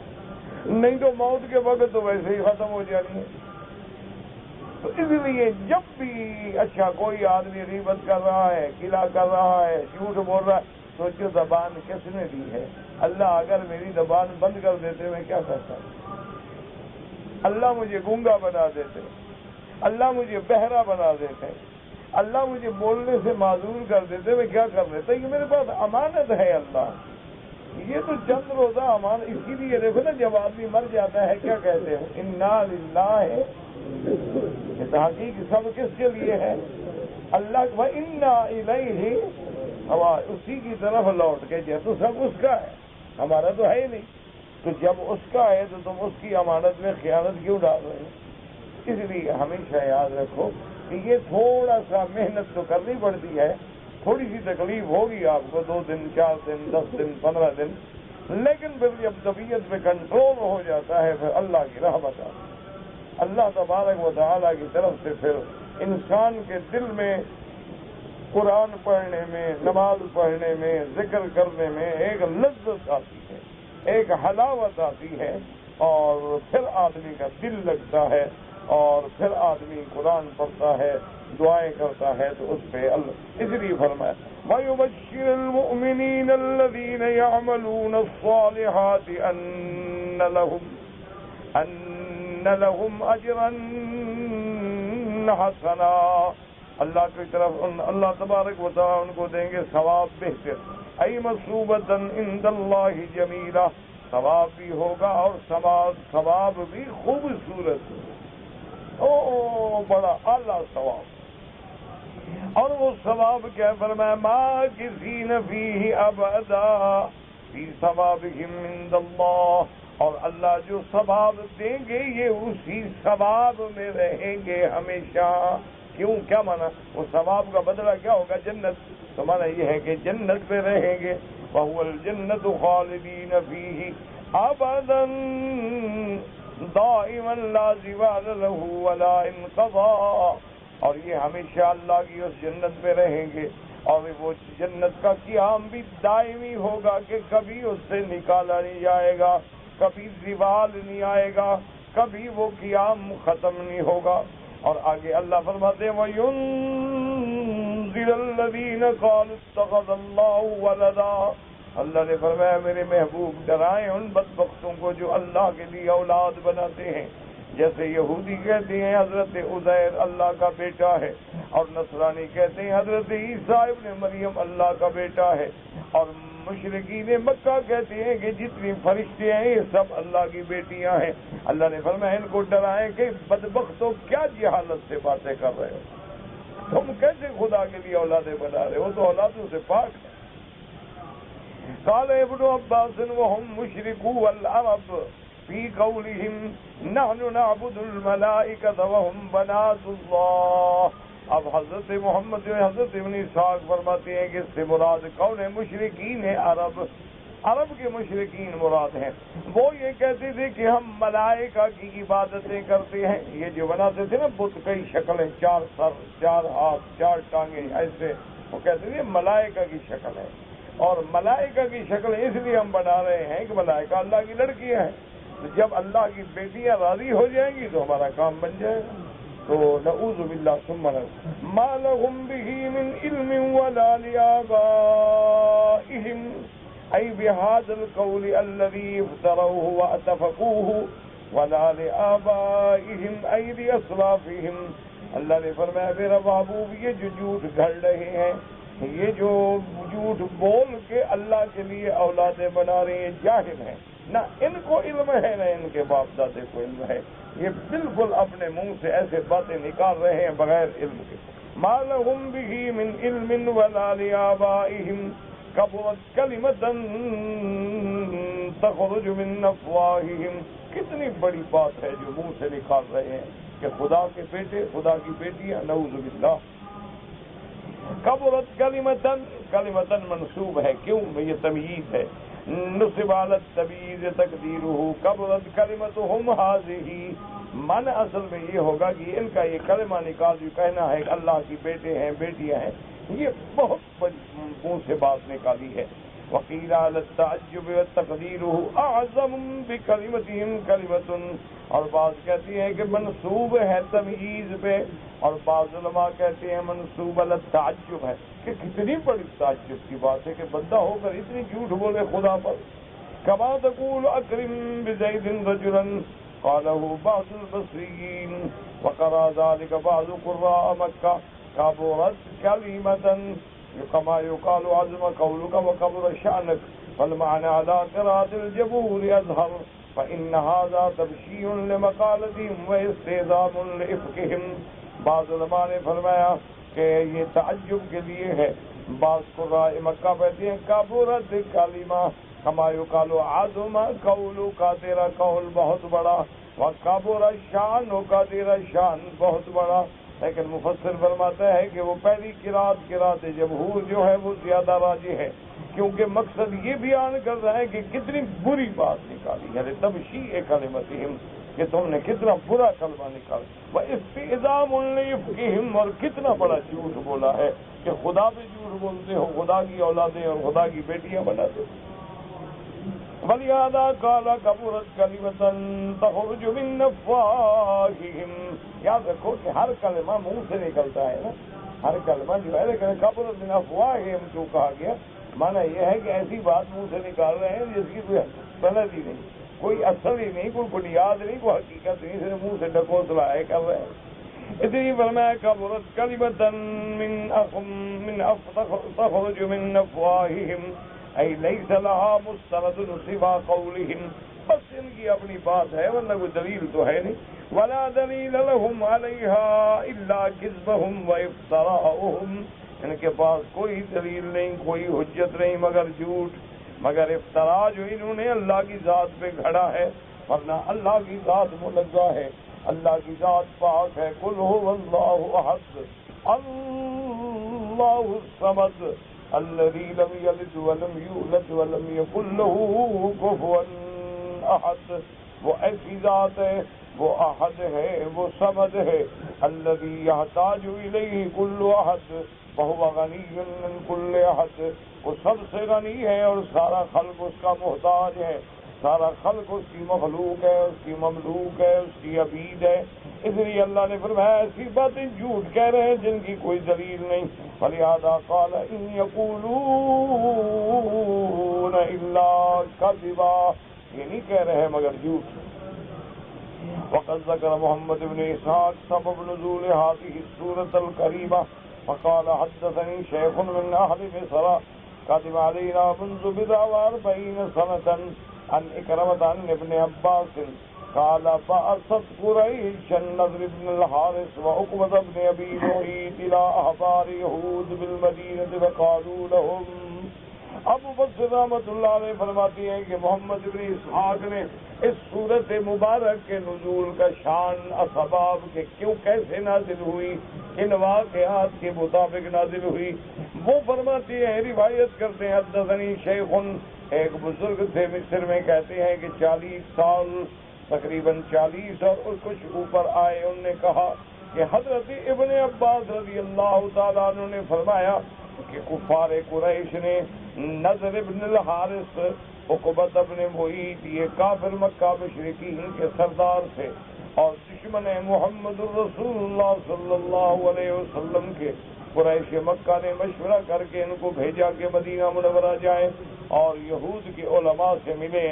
نہیں تو موت کے وقت تو ویسے ہی ختم ہو جانی ہے. تو اس لیے جب بھی اچھا کوئی آدمی غیبت کر رہا ہے، قلع کر رہا ہے، جھوٹ بول رہا ہے، سوچو زبان کس نے دی ہے؟ اللہ اگر میری زبان بند کر دیتے میں کیا کرتا؟ اللہ مجھے گونگا بنا دیتے، اللہ مجھے بہرا بنا دیتے، اللہ مجھے بولنے سے معذور کر دیتے، میں کیا کر لیتا؟ یہ میرے پاس امانت ہے. اللہ یہ تو چند روزہ امانت. اسی لیے دیکھو نا، جب آدمی مر جاتا ہے کیا کہتے ہیں؟ انا للہ. تحقیق سب کس کے لیے ہے؟ اللہ. وانا الیہ، اسی کی طرف لوٹ کے جائے تو سب اس کا ہے، ہمارا تو ہے ہی نہیں. تو جب اس کا ہے تو تم اس کی امانت میں خیانت کیوں ڈال رہے ہیں؟ اس لیے ہمیشہ یاد رکھو کہ یہ تھوڑا سا محنت تو کرنی پڑتی ہے، تھوڑی سی تکلیف ہوگی آپ کو، 2 دن 4 دن 10 دن 15 دن، لیکن پھر جب طبیعت پہ کنٹرول ہو جاتا ہے پھر اللہ کی رحمت آتی ہے. اللہ تبارک و تعالیٰ کی طرف سے پھر انسان کے دل میں قرآن پڑھنے میں، نماز پڑھنے میں، ذکر کرنے میں ایک لذت آتی ہے، ایک حلاوت آتی ہے، اور پھر آدمی کا دل لگتا ہے، اور پھر آدمی قرآن پڑھتا ہے، دعائیں کرتا ہے، تو اس پہ اللہ اس لیے فرمایا وَيُبَشِّرُ الْمُؤْمِنِينَ الَّذِينَ يَعْمَلُونَ الصَّالِحَاتِ أَنَّ لَهُمْ أَجْرًا حَسَنًا، اللہ کی طرف اللہ تبارک و تعالیٰ ان کو دیں گے ثواب بہتر، ای مثوبۃ عند اللہ جمیلہ، ثواب بھی ہوگا اور ثواب بھی خوبصورت، بڑا اعلیٰ ثواب، اور وہ ثواب کیا فرمایا ماکثین فیہ ابدا فی ثوابہم عند اللہ، اور اللہ جو ثواب دیں گے یہ اسی ثواب میں رہیں گے ہمیشہ۔ کیوں؟ کیا مانا؟ وہ ثواب کا بدلہ کیا ہوگا؟ جنت، تو مانا یہ ہے کہ جنت میں رہیں گے، وَهُوَ الْجَنَّةُ خَالِدِينَ فِيهِ أَبَدًا دَائِمًا لَا زِوَالَ لَهُ وَلَا انْقَضَاء، اور یہ ہمیشہ اللہ کی اس جنت میں رہیں گے، اور وہ جنت کا قیام بھی دائمی ہوگا کہ کبھی اس سے نکالا نہیں جائے گا، کبھی زوال نہیں آئے گا، کبھی وہ قیام ختم نہیں ہوگا۔ اور آگے اللہ فرماتے ہیں وَيُنذِرَ الَّذِينَ قَالُوا اتَّخَذَ اللَّهُ وَلَدًا، اللہ نے فرمایا میرے محبوب ڈرائیں ان بدبختوں کو جو اللہ کے لیے اولاد بناتے ہیں، جیسے یہودی کہتے ہیں حضرت عزیر اللہ کا بیٹا ہے، اور نصرانی کہتے ہیں حضرت عیسیٰ ابن مریم اللہ کا بیٹا ہے، اور مشرکین مکہ کہتے ہیں کہ جتنی فرشتے ہیں یہ سب اللہ کی بیٹیاں ہیں۔ اللہ نے فرمایا ان کو ڈرائیں کہ بدبختوں کیا جہالت سے باتیں کر رہے ہو، تم کیسے خدا کے لیے اولادیں بنا رہے ہو، تو اولادوں سے پاک ہے۔ قال ابن عباس وهم مشركو العرب في قولهم نحن نعبد الملائكة وهم بنات الله، اب حضرت محمد حضرت ابن اسحاق فرماتے ہیں کہ اس سے مراد کون ہے؟ مشرکین عرب، عرب کے مشرکین مراد ہیں، وہ یہ کہتے تھے کہ ہم ملائکہ کی عبادتیں کرتے ہیں، یہ جو بناتے تھے نا بت کئی شکلیں، 4 سر 4 ہاتھ 4 ٹانگیں ایسے، وہ کہتے تھے ملائکہ کی شکل ہے، اور ملائکہ کی شکل اس لیے ہم بنا رہے ہیں کہ ملائکہ اللہ کی لڑکیاں ہیں، تو جب اللہ کی بیٹیاں راضی ہو جائیں گی تو ہمارا کام بن جائے گا۔ تو نعوذ باللہ ثم نعوذ ما لهم به من علم ولا لآبائهم أي بهذا القول الذي افتروه واتفقوه ولا لآبائهم أي لأسلافهم، اللہ نے فرمایا میرا محبوب یہ جو جھوٹ گھڑ رہے ہیں، یہ جو جھوٹ بول کے اللہ کے لیے اولادیں بنا رہے ہیں، جاہل ہیں، نہ ان کو علم ہے نہ ان کے باپ دادے کو علم ہے، یہ بالکل اپنے منہ سے ایسے باتیں نکال رہے ہیں بغیر علم کے۔ ما لهم به من علم ولا لآبائهم كبرت كلمة تخرج من افواههم، کتنی بڑی بات ہے جو منہ سے نکال رہے ہیں کہ خدا کے بیٹے خدا کی بیٹیاں، نعوذ باللہ۔ کبرت کلمة منصوب ہے، کیوں؟ یہ تمییز ہے، نصب على التمییز تقدیرہ کبرت کلمتہم ہذہ، من اصل میں یہ ہوگا کہ ان کا یہ کلمہ نکال جو کہنا ہے کہ اللہ کی بیٹے ہیں بیٹیاں ہیں، یہ بہت بڑی منہ سے بات نکالی ہے۔ وقیل علی التعجب وتقدیرہ اعظم بکلمتہم کلمۃ، اور بعض کہتی ہیں کہ منصوب ہے تمییز پہ، اور بعض علماء کہتے ہیں منصوب علی التعجب ہے، کہ کتنی بڑی تعجب کی بات ہے کہ بندہ ہو کر اتنی جھوٹ بولے خدا پر۔ کما تقول اکرم بزید رجلا قالہ بعض البصریین وقرا ذلك بعض قراء مکہ کبرت کلمۃ كما يقال عظم قولك وكبر شأنك، فالمعنى على قراءة الجمهور أظهر، فإن هذا تبشير لمقالتهم واستعظام لإفكهم۔ بعض علماء نے فرمایا کہ یہ تعجب کے لیے ہے، بعض قراء مکہ کہتے ہیں کبرت کلمہ کما یقال عظم قولک، تیرا قول بہت بڑا، وکبر شانک، تیرا شان بہت بڑا، لیکن مفسر فرماتا ہے کہ وہ پہلی قرات جمہور جو ہے وہ زیادہ راجح ہے، کیونکہ مقصد یہ بیان کر رہا ہے کہ کتنی بری بات نکالی ہے، تبشیع کلمتہم، کہ تم نے کتنا برا کلمہ نکالا، وَإِسْتِئْذَامٌ لِّإِفْكِهِمْ، اور کتنا بڑا جھوٹ بولا ہے کہ خدا پہ جھوٹ بولتے ہو، خدا کی اولادیں اور خدا کی بیٹیاں بناتے ہو۔ وَلِهَٰذَا قَالَ كَبُرَتْ كَلِمَةً تَخْرُجُ مِنْ أَفْوَاهِهِمْ، یاد رکھو کہ ہر کلمہ منہ سے نکلتا ہے نا، ہر کلمہ جو ہے، لیکن كَبُرَتْ مِنْ أَفْوَاهِهِمْ جو کہا گیا، معنی یہ ہے کہ ایسی بات منہ سے نکال رہے ہیں جس کی کوئی سند ہی نہیں، کوئی اصل ہی نہیں، کوئی بنیاد نہیں، کوئی حقیقت نہیں، صرف منہ سے ڈکوسلا ہے کر رہے ہیں۔ اس لیے فرمایا كَبُرَتْ كَلِمَةً تَخْرُجُ مِنْ أَفْوَاهِهِمْ أي ليس لها مستند سوى قولهم، بس ان کی اپنی بات ہے ورنہ کوئی دلیل تو ہے نہیں۔ ولا دلیل لهم عليها الا كذبهم وافتراءهم، ان کے پاس کوئی دلیل نہیں، کوئی حجت نہیں مگر جھوٹ، مگر افتراء جو انہوں نے اللہ کی ذات پہ گھڑا ہے، ورنہ اللہ کی ذات منزہ ہے، اللہ کی ذات پاک ہے۔ قل هو الله احد الله الصمد الذي لم يلد ولم يولد ولم يكن له كفوا احد، وہ ایسی ذات ہے، وہ احد ہے، وہ صمد ہے، الذي يحتاج الیہ كل احد وهو غنی من كل احد، وہ سب سے غنی ہے اور سارا خلق اس کا محتاج ہے، سارا خلق اس کی مخلوق ہے، اس کی مملوک ہے، اس کی عبید ہے۔ اس لیے اللہ نے فرمایا ایسی باتیں جھوٹ کہہ رہے ہیں جن کی کوئی دلیل نہیں۔ فَلِهَٰذَا قَالَ إِن يَقُولُونَ إِلَّا كَذِبًا، یہ نہیں کہہ رہے ہیں مگر جھوٹ۔ وقد ذكر محمد بن إسحاق سبب نزول هذه السورة الكريمة فقال حدثني شيخ من أهل مصر قدم علينا منذ بضع وأربعين سنة عن إكرمة عن ابن عباس قال بعثت قريش النضر بن الحارث وعقبة بن أبي معيط إلى أحبار يهود بالمدينة فقالوا لهم، ابو بکر رحمۃ اللہ علیہ فرماتی ہیں کہ محمد بن اسحاق نے اس صورت مبارک کے نزول کا شان، اسباب کے کیوں کیسے نازل ہوئی، ان واقعات کے مطابق نازل ہوئی، وہ فرماتی ہیں، روایت کرتے ہیں، حدثنی شیخ، ایک بزرگ تھے مصر میں، کہتے ہیں کہ 40 سال تقریباً 40 اور کچھ اوپر آئے، انہوں نے کہا کہ حضرت ابن عباس رضی اللہ تعالیٰ عنہ نے فرمایا کہ کفار قریش نے نضر ابن الحارث، عقبۃ ابن معیط، یہ کافر مکہ مشرکین کے سردار تھے اور دشمن محمد الرسول اللہ صلی اللہ علیہ وسلم کے، قریش مکہ نے مشورہ کر کے ان کو بھیجا کہ مدینہ منورہ جائیں اور یہود کے علماء سے ملیں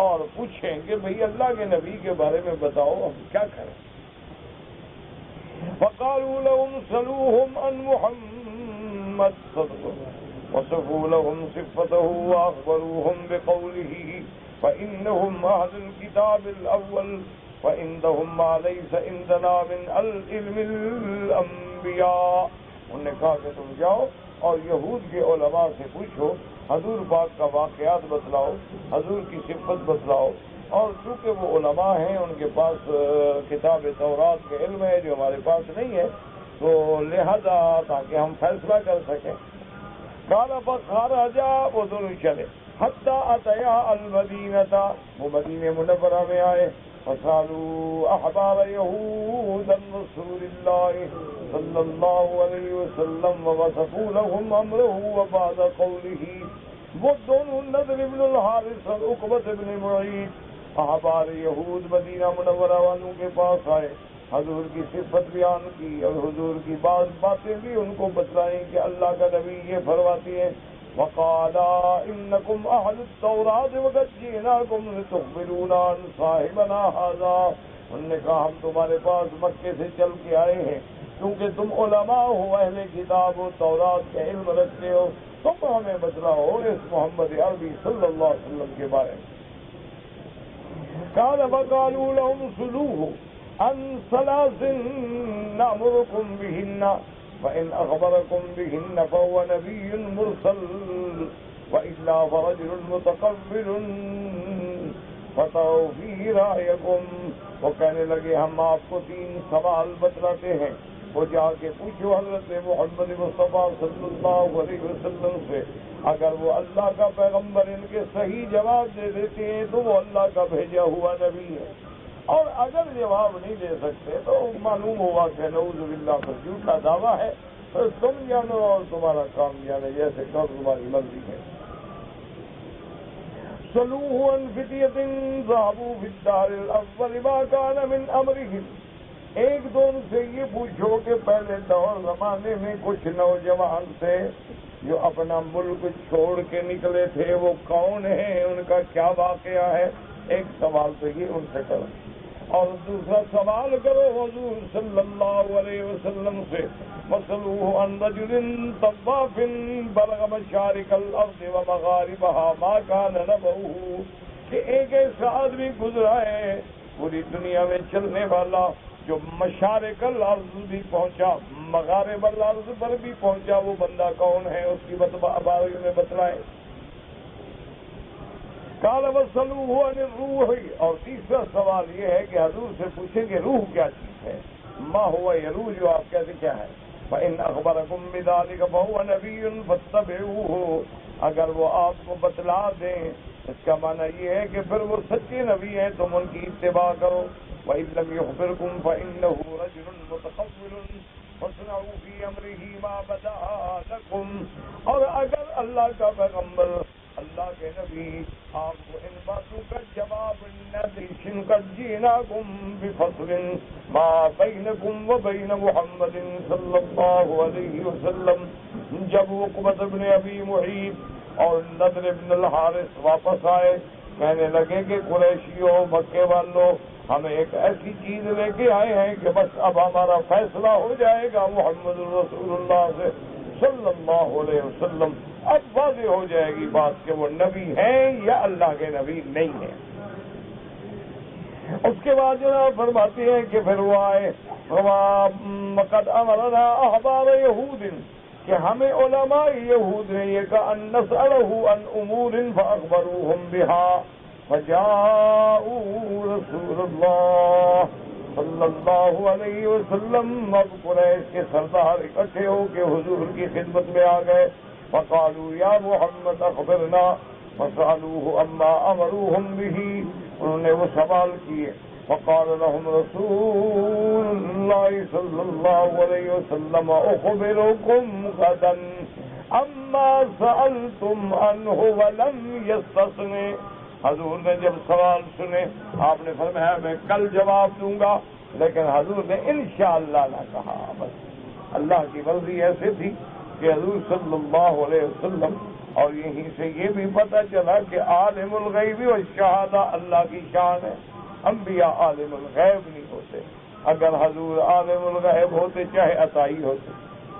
اور پوچھیں کہ بھئی اللہ کے نبی کے بارے میں بتاؤ ہم کیا کریں۔ فقالوا لهم سلوهم عن محمد وصفوا لهم صفته وأخبروهم بقوله فإنهم أهل الكتاب الأول وعندهم ما ليس عندنا من العلم الأنبياء، انہوں نے کہا کہ تم جاؤ اور یہود کے علماء سے پوچھو، حضور پاک کا واقعات بتلاؤ، حضور کی صفت بتلاؤ، اور چونکہ وہ علماء ہیں ان کے پاس کتاب تورات کے علم ہے جو ہمارے پاس نہیں ہے، تو لہذا تاکہ ہم فیصلہ کر سکیں۔ قال فخرج، وہ دونوں چلے، حتی اتیا المدینہ، وہ مدینہ منورہ میں آئے، فسالوا احبار یہود رسول اللہ صلی اللہ علیہ وسلم ووصفوا لهم امره وبعد قوله، وہ دونوں نضر ابن الحارث اور عقبۃ ابن معیط احبار یہود مدینہ منورہ والوں کے پاس آئے، حضور کی صفت بیان کی اور حضور کی بعض باتیں بھی ان کو بتلائیں کہ اللہ کا نبی یہ فرماتی ہے، وقالا انکم اہل التوراۃ وقد جئناکم لتخبرونا عن صاحبنا ھذا، انہوں نے کہا ہم تمہارے پاس مکے سے چل کے آئے ہیں کیونکہ تم علماء ہو، اہل کتاب ہو، تورات کے علم رکھتے ہو، تم ہمیں بتلاؤ اس محمد عربی صلی اللہ علیہ وسلم کے بارے میں۔ قال فقالوا لهم سلوه عن ثلاث نأمركم بهن فإن أخبركم بهن فهو نبي مرسل وإلا فرجل متقبل فتروا فيه رأيكم، وہ کہنے لگے ہم آپ کو 3 سوال بتلاتے ہیں، وہ جا کے پوچھو حضرت محمد مصطفیٰ صلی اللہ علیہ وسلم سے، اگر وہ اللہ کا پیغمبر ان کے صحیح جواب دے دیتے ہیں تو وہ اللہ کا بھیجا ہوا نبی ہے، اور اگر جواب نہیں دے سکتے تو معلوم ہوا کہ نعوذ باللہ پر جھوٹا دعویٰ ہے، تو تم جانو اور تمہارا کام جانے، جیسے کہ تمہاری مرضی ہے۔ صلوه عن فتية ذهبوا في الدار الأول ما كان من أمرهم، ایک دو ان سے یہ پوچھو کہ پہلے دور زمانے میں کچھ نوجوان تھے جو اپنا ملک چھوڑ کے نکلے تھے، وہ کون ہیں، ان کا کیا واقعہ ہے؟ ایک سوال تو یہ ان سے کرو، اور دوسرا سوال کرو حضور صلی اللہ علیہ وسلم سے، وَصَلُوهُ عَنْ رَجُلٍ طَوَّافٍ بَلَغَ مَشَارِقَ الْأَرْضِ وَمَغَارِبَهَا مَا كَانَ نَبَوْهُ، کہ ایک ایسا آدمی گزرا ہے پوری دنیا میں چلنے والا جو مشارق الارض بھی پہنچا، مغارب الارض پر بھی پہنچا، وہ بندہ کون ہے؟ اس کی بارے میں بتلائے۔ قال وصلوه عن الروح، اور تیسرا سوال یہ ہے کہ حضور سے پوچھیں کہ روح کیا چیز ہے، ما ہوا یہ روح جو آپ کہتے کیا ہے؟ فإن أخبركم بذلك فهو نبي فاتبعوه، اگر وہ آپ کو بتلا دیں اس کا معنی یہ ہے کہ پھر وہ سچے نبی ہیں، تم ان کی اتباع کرو۔ وَإِن لَّمْ يُخْبِرْكُمْ فَإِنَّهُ رَجُلٌ مُتَقَوِّلٌ فَاصْنَعُوا فِي أَمْرِهِ مَا بَدَا لَكُمْ، اور اگر اللہ کا پیغمبر، اللہ کے نبی آپ کو ان باتوں کا جواب نہ دے، قَدْ جِئْنَاكُمْ بِفَصْلٍ مَا بَيْنَكُمْ وَبَيْنَ مُحَمَّدٍ صلی اللہ علیہ وسلم، جب عقبۃ بن ابی معیط اور نضر بن الحارث واپس آئے، کہنے لگے کہ قریشیوں، مکے والوں، ہم ایک ایسی چیز لے کے آئے ہیں کہ بس اب ہمارا فیصلہ ہو جائے گا محمد رسول اللہ سے صلی اللہ علیہ وسلم، اب واضح ہو جائے گی بات کہ وہ نبی ہیں یا اللہ کے نبی نہیں ہیں۔ اس کے بعد جناب فرماتے ہیں کہ پھر وہ آئے، وَقَدْ أَمَرَنَا أَحْبَارَ يَهُودٍ، کہ ہمیں علماء یہود نے یہ کہا ان نسألہ عن امور فاخبروہم بها، فجاءوا رسول اللہ صلی اللہ علیہ وسلم، اب قریش کے سردار اکٹھے ہو کے حضور کی خدمت میں آ گئے، فقالوا یا محمد اخبرنا، فسألوه اما امروہم به، انہوں نے وہ سوال کیے، فقال لهم رسول اللہ صلی اللہ علیہ وسلم اخبركم غدا اما سألتم عنہ ولم یستثنی، حضور نے جب سوال سنے آپ نے فرمایا میں کل جواب دوں گا، لیکن حضور نے انشاءاللہ نہ کہا، بس اللہ کی مرضی ایسے تھی کہ حضور صلی اللہ علیہ وسلم، اور یہیں سے یہ بھی پتہ چلا کہ عالم الغیب والشہادہ اللہ کی شان ہے، انبیاء عالم الغیب نہیں ہوتے، اگر حضور عالم الغیب ہوتے چاہے عطائی ہوتے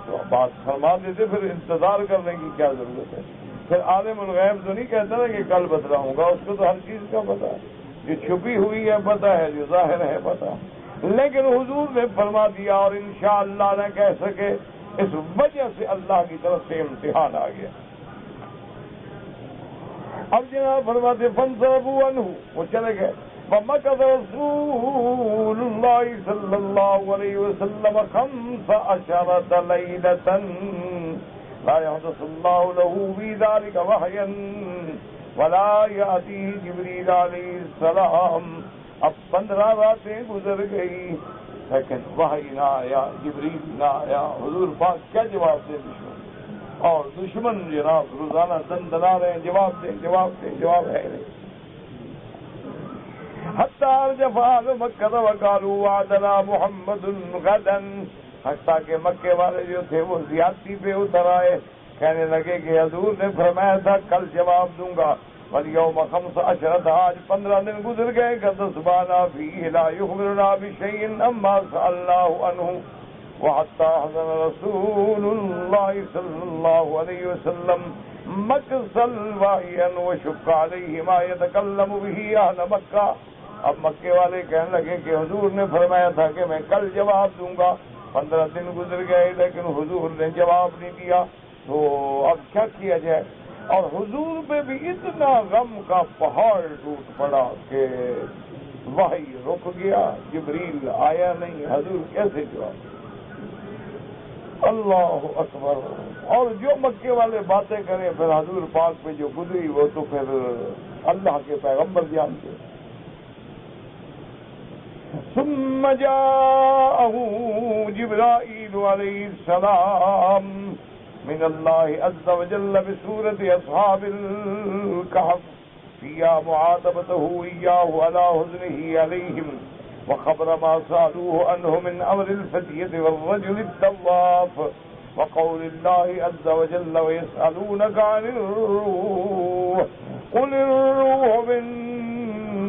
تو بات فرما دیتے، پھر انتظار کرنے کی کیا ضرورت ہے؟ پھر عالم الغیب تو نہیں کہتا نا کہ کل بتلاؤں گا، اس کو تو ہر چیز کا پتہ ہے، جو چھپی ہوئی ہے پتہ ہے، جو ظاہر ہے پتہ، لیکن حضور نے فرما دیا اور انشاءاللہ نہ کہہ سکے، اس وجہ سے اللہ کی طرف سے امتحان آ گیا۔ اب جناب فرماتے فانصرفوا عنہ، وہ چلے گئے، فمکث رسول اللہ صلی اللہ علیہ وسلم 15 لیلۃ لا يحدث اللہ له في ذلك وحیا ولا یأتیہ جبریل علیہ السلام، اب 15 راتیں گزر گئی لیکن وحی نہ آیا، جبریل نہ آیا، حضور پاک کیا جواب دے دشمن، اور دشمن جناب روزانہ دندنا رہے ہیں، جواب دیں جواب دیں، جواب ہے نہیں۔ حتی ارجف اہل مکہ وقالوا وعدنا محمد غدا، حتیٰ کہ مکے والے جو تھے وہ زیادتی پہ اتر آئے، کہنے لگے کہ حضور نے فرمایا تھا کل جواب دوں گا، والیوم 15، آج 15 دن گزر گئے، غضبانا فیہ لا یخبرنا بشیء اما سألناہ عنہ، وحتی حضر رسول اللہ صلی اللہ علیہ وسلم مکثل واہیا وشق علیہ ما یتکلم به اہل مکہ، اب مکے والے کہنے لگے کہ حضور نے فرمایا تھا کہ میں کل جواب دوں گا، 15 دن گزر گئے لیکن حضور نے جواب نہیں دیا، تو اب کیا کیا جائے؟ اور حضور پہ بھی اتنا غم کا پہاڑ ٹوٹ پڑا کہ وحی رک گیا، جبریل آیا نہیں، حضور کیسے جواب؟ اللہ اکبر۔ اور جو مکے والے باتیں کریں پھر حضور پاک پہ جو گزری وہ تو پھر اللہ کے پیغمبر جانتے۔ ثم جاءه جبرائيل عليه السلام من الله عز وجل بسورة أصحاب الكهف فيها معاتبته إياه على حزنه عليهم وخبر ما سألوه عنه من أمر الفتية والرجل الطواف وقول الله عز وجل ويسألونك عن الروح قل الروح من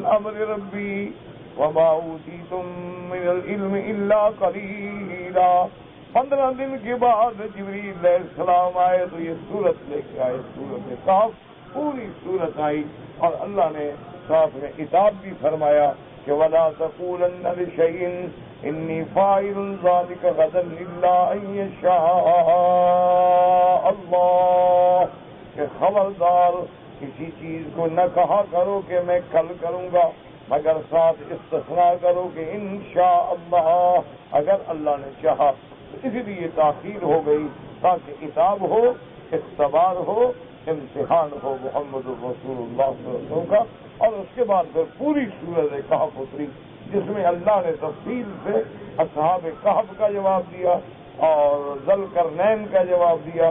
أمر ربي وما أوتيتم من العلم إلا قليلا. 15 دن کے بعد جبریل علیہ السلام آئے تو یہ سورت لے کے آئے، سورت کہف، پوری سورت آئی، اور اللہ نے ساتھ میں عتاب بھی فرمایا کہ وَلَا تَقُولَنَّ لِشَيْءٍ إِنِّي فَاعِلٌ ذَلِكَ غَدًا إِلَّا أَن يَشَاءَ اللَّهُ، کہ خبردار کسی چیز کو نہ کہا کرو کہ میں کل کروں گا، مگر ساتھ استثناء کرو کہ انشاءاللہ، اگر اللہ نے چاہا. اس لیے تاخیر ہو گئی تاکہ عتاب ہو، اختبار ہو، امتحان ہو محمد رسول اللہ صلی اللہ علیہ وسلم کا. اور اس کے بعد پھر پوری سورۃ کہف اتری جس میں اللہ نے تفصیل سے اصحاب کہف کا جواب دیا اور ذوالقرنین کا جواب دیا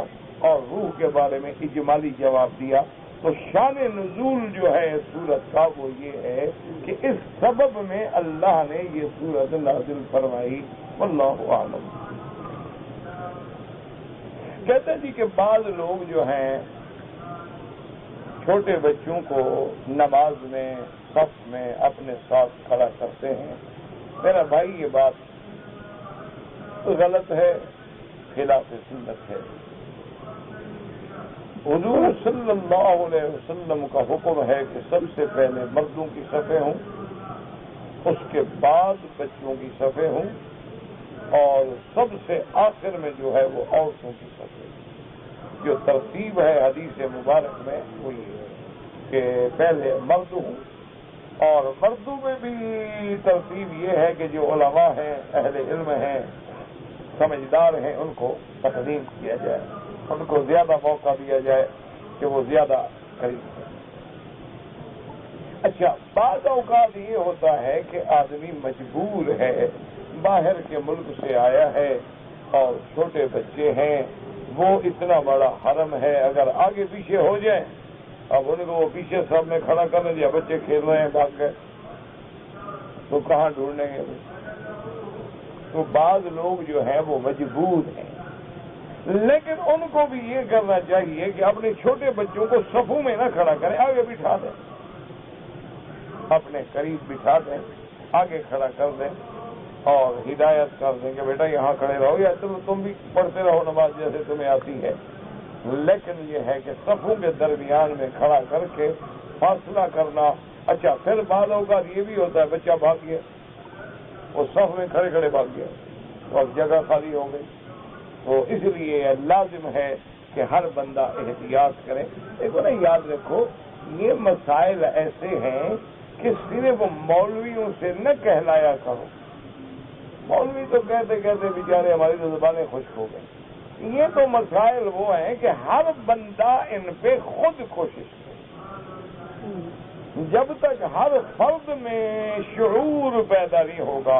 اور روح کے بارے میں اجمالی جواب دیا. تو شان نزول جو ہے سورت کا وہ یہ ہے کہ اس سبب میں اللہ نے یہ سورت نازل فرمائی. واللہ اعلم. کہتے ہیں جی کہ بعض لوگ جو ہیں چھوٹے بچوں کو نماز میں صف میں اپنے ساتھ کھڑا کرتے ہیں. میرا بھائی یہ بات غلط ہے، خلاف سنت ہے. حضور صلی اللہ علیہ وسلم کا حکم ہے کہ سب سے پہلے مردوں کی صفیں ہوں، اس کے بعد بچوں کی صفیں ہوں، اور سب سے آخر میں جو ہے وہ عورتوں کی صفیں. جو ترتیب ہے حدیث مبارک میں وہ یہ ہے کہ پہلے مرد ہوں، اور مردوں میں بھی ترتیب یہ ہے کہ جو علماء ہیں، اہل علم ہیں، سمجھدار ہیں، ان کو تقدیم کیا جائے، ان کو زیادہ موقع دیا جائے کہ وہ زیادہ قریب ہیں. اچھا، بعض اوقات یہ ہوتا ہے کہ آدمی مجبور ہے، باہر کے ملک سے آیا ہے اور چھوٹے بچے ہیں، وہ اتنا بڑا حرم ہے، اگر آگے پیچھے ہو جائیں، اب ان کو وہ پیچھے سب میں کھڑا کر دیا، بچے کھیل رہے ہیں بھاگ گئے، تو کہاں ڈھونڈیں گے؟ تو بعض لوگ جو ہیں وہ مجبور ہیں، لیکن ان کو بھی یہ کرنا چاہیے کہ اپنے چھوٹے بچوں کو صفوں میں نہ کھڑا کریں، آگے بٹھا دیں، اپنے قریب بٹھا دیں، آگے کھڑا کر دیں اور ہدایت کر دیں کہ بیٹا یہاں کھڑے رہو، یا چلو تم بھی پڑھتے رہو نماز جیسے تمہیں آتی ہے. لیکن یہ ہے کہ صفوں کے درمیان میں کھڑا کر کے فاصلہ کرنا. اچھا، پھر بعض اوقات یہ بھی ہوتا ہے بچہ بھاگ گیا، وہ صف میں کھڑے کھڑے بھاگ گیا، تو اب جگہ خالی ہو گئی. تو اس لیے لازم ہے کہ ہر بندہ احتیاط کرے. دیکھو نا، یاد رکھو یہ مسائل ایسے ہیں کہ صرف مولویوں سے نہ کہلایا کرو. مولوی تو کہتے کہتے بیچارے ہماری تو زبانیں خشک ہو گئی. یہ تو مسائل وہ ہیں کہ ہر بندہ ان پہ خود کوشش کرے. جب تک ہر فرد میں شعور پیدا نہیں ہوگا.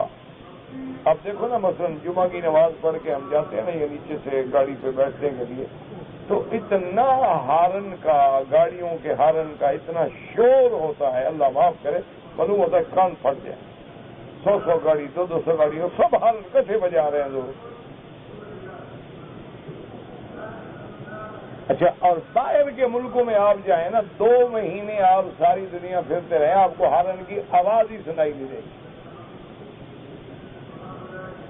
اب دیکھو نا، مثلا جمعہ کی نماز پڑھ کے ہم جاتے ہیں نا یہ نیچے سے گاڑی پہ بیٹھنے کے لیے، تو اتنا ہارن کا، گاڑیوں کے ہارن کا اتنا شور ہوتا ہے، اللہ معاف کرے، معلوم ہوتا ہے کان پھٹ جائے. 100 گاڑی، 200 گاڑی، سب ہارن کیسے بجا رہے ہیں لوگ. اچھا، اور باہر کے ملکوں میں آپ جائیں نا، 2 مہینے آپ ساری دنیا پھرتے رہے، آپ کو ہارن کی آواز ہی سنائی نہیں دے گی.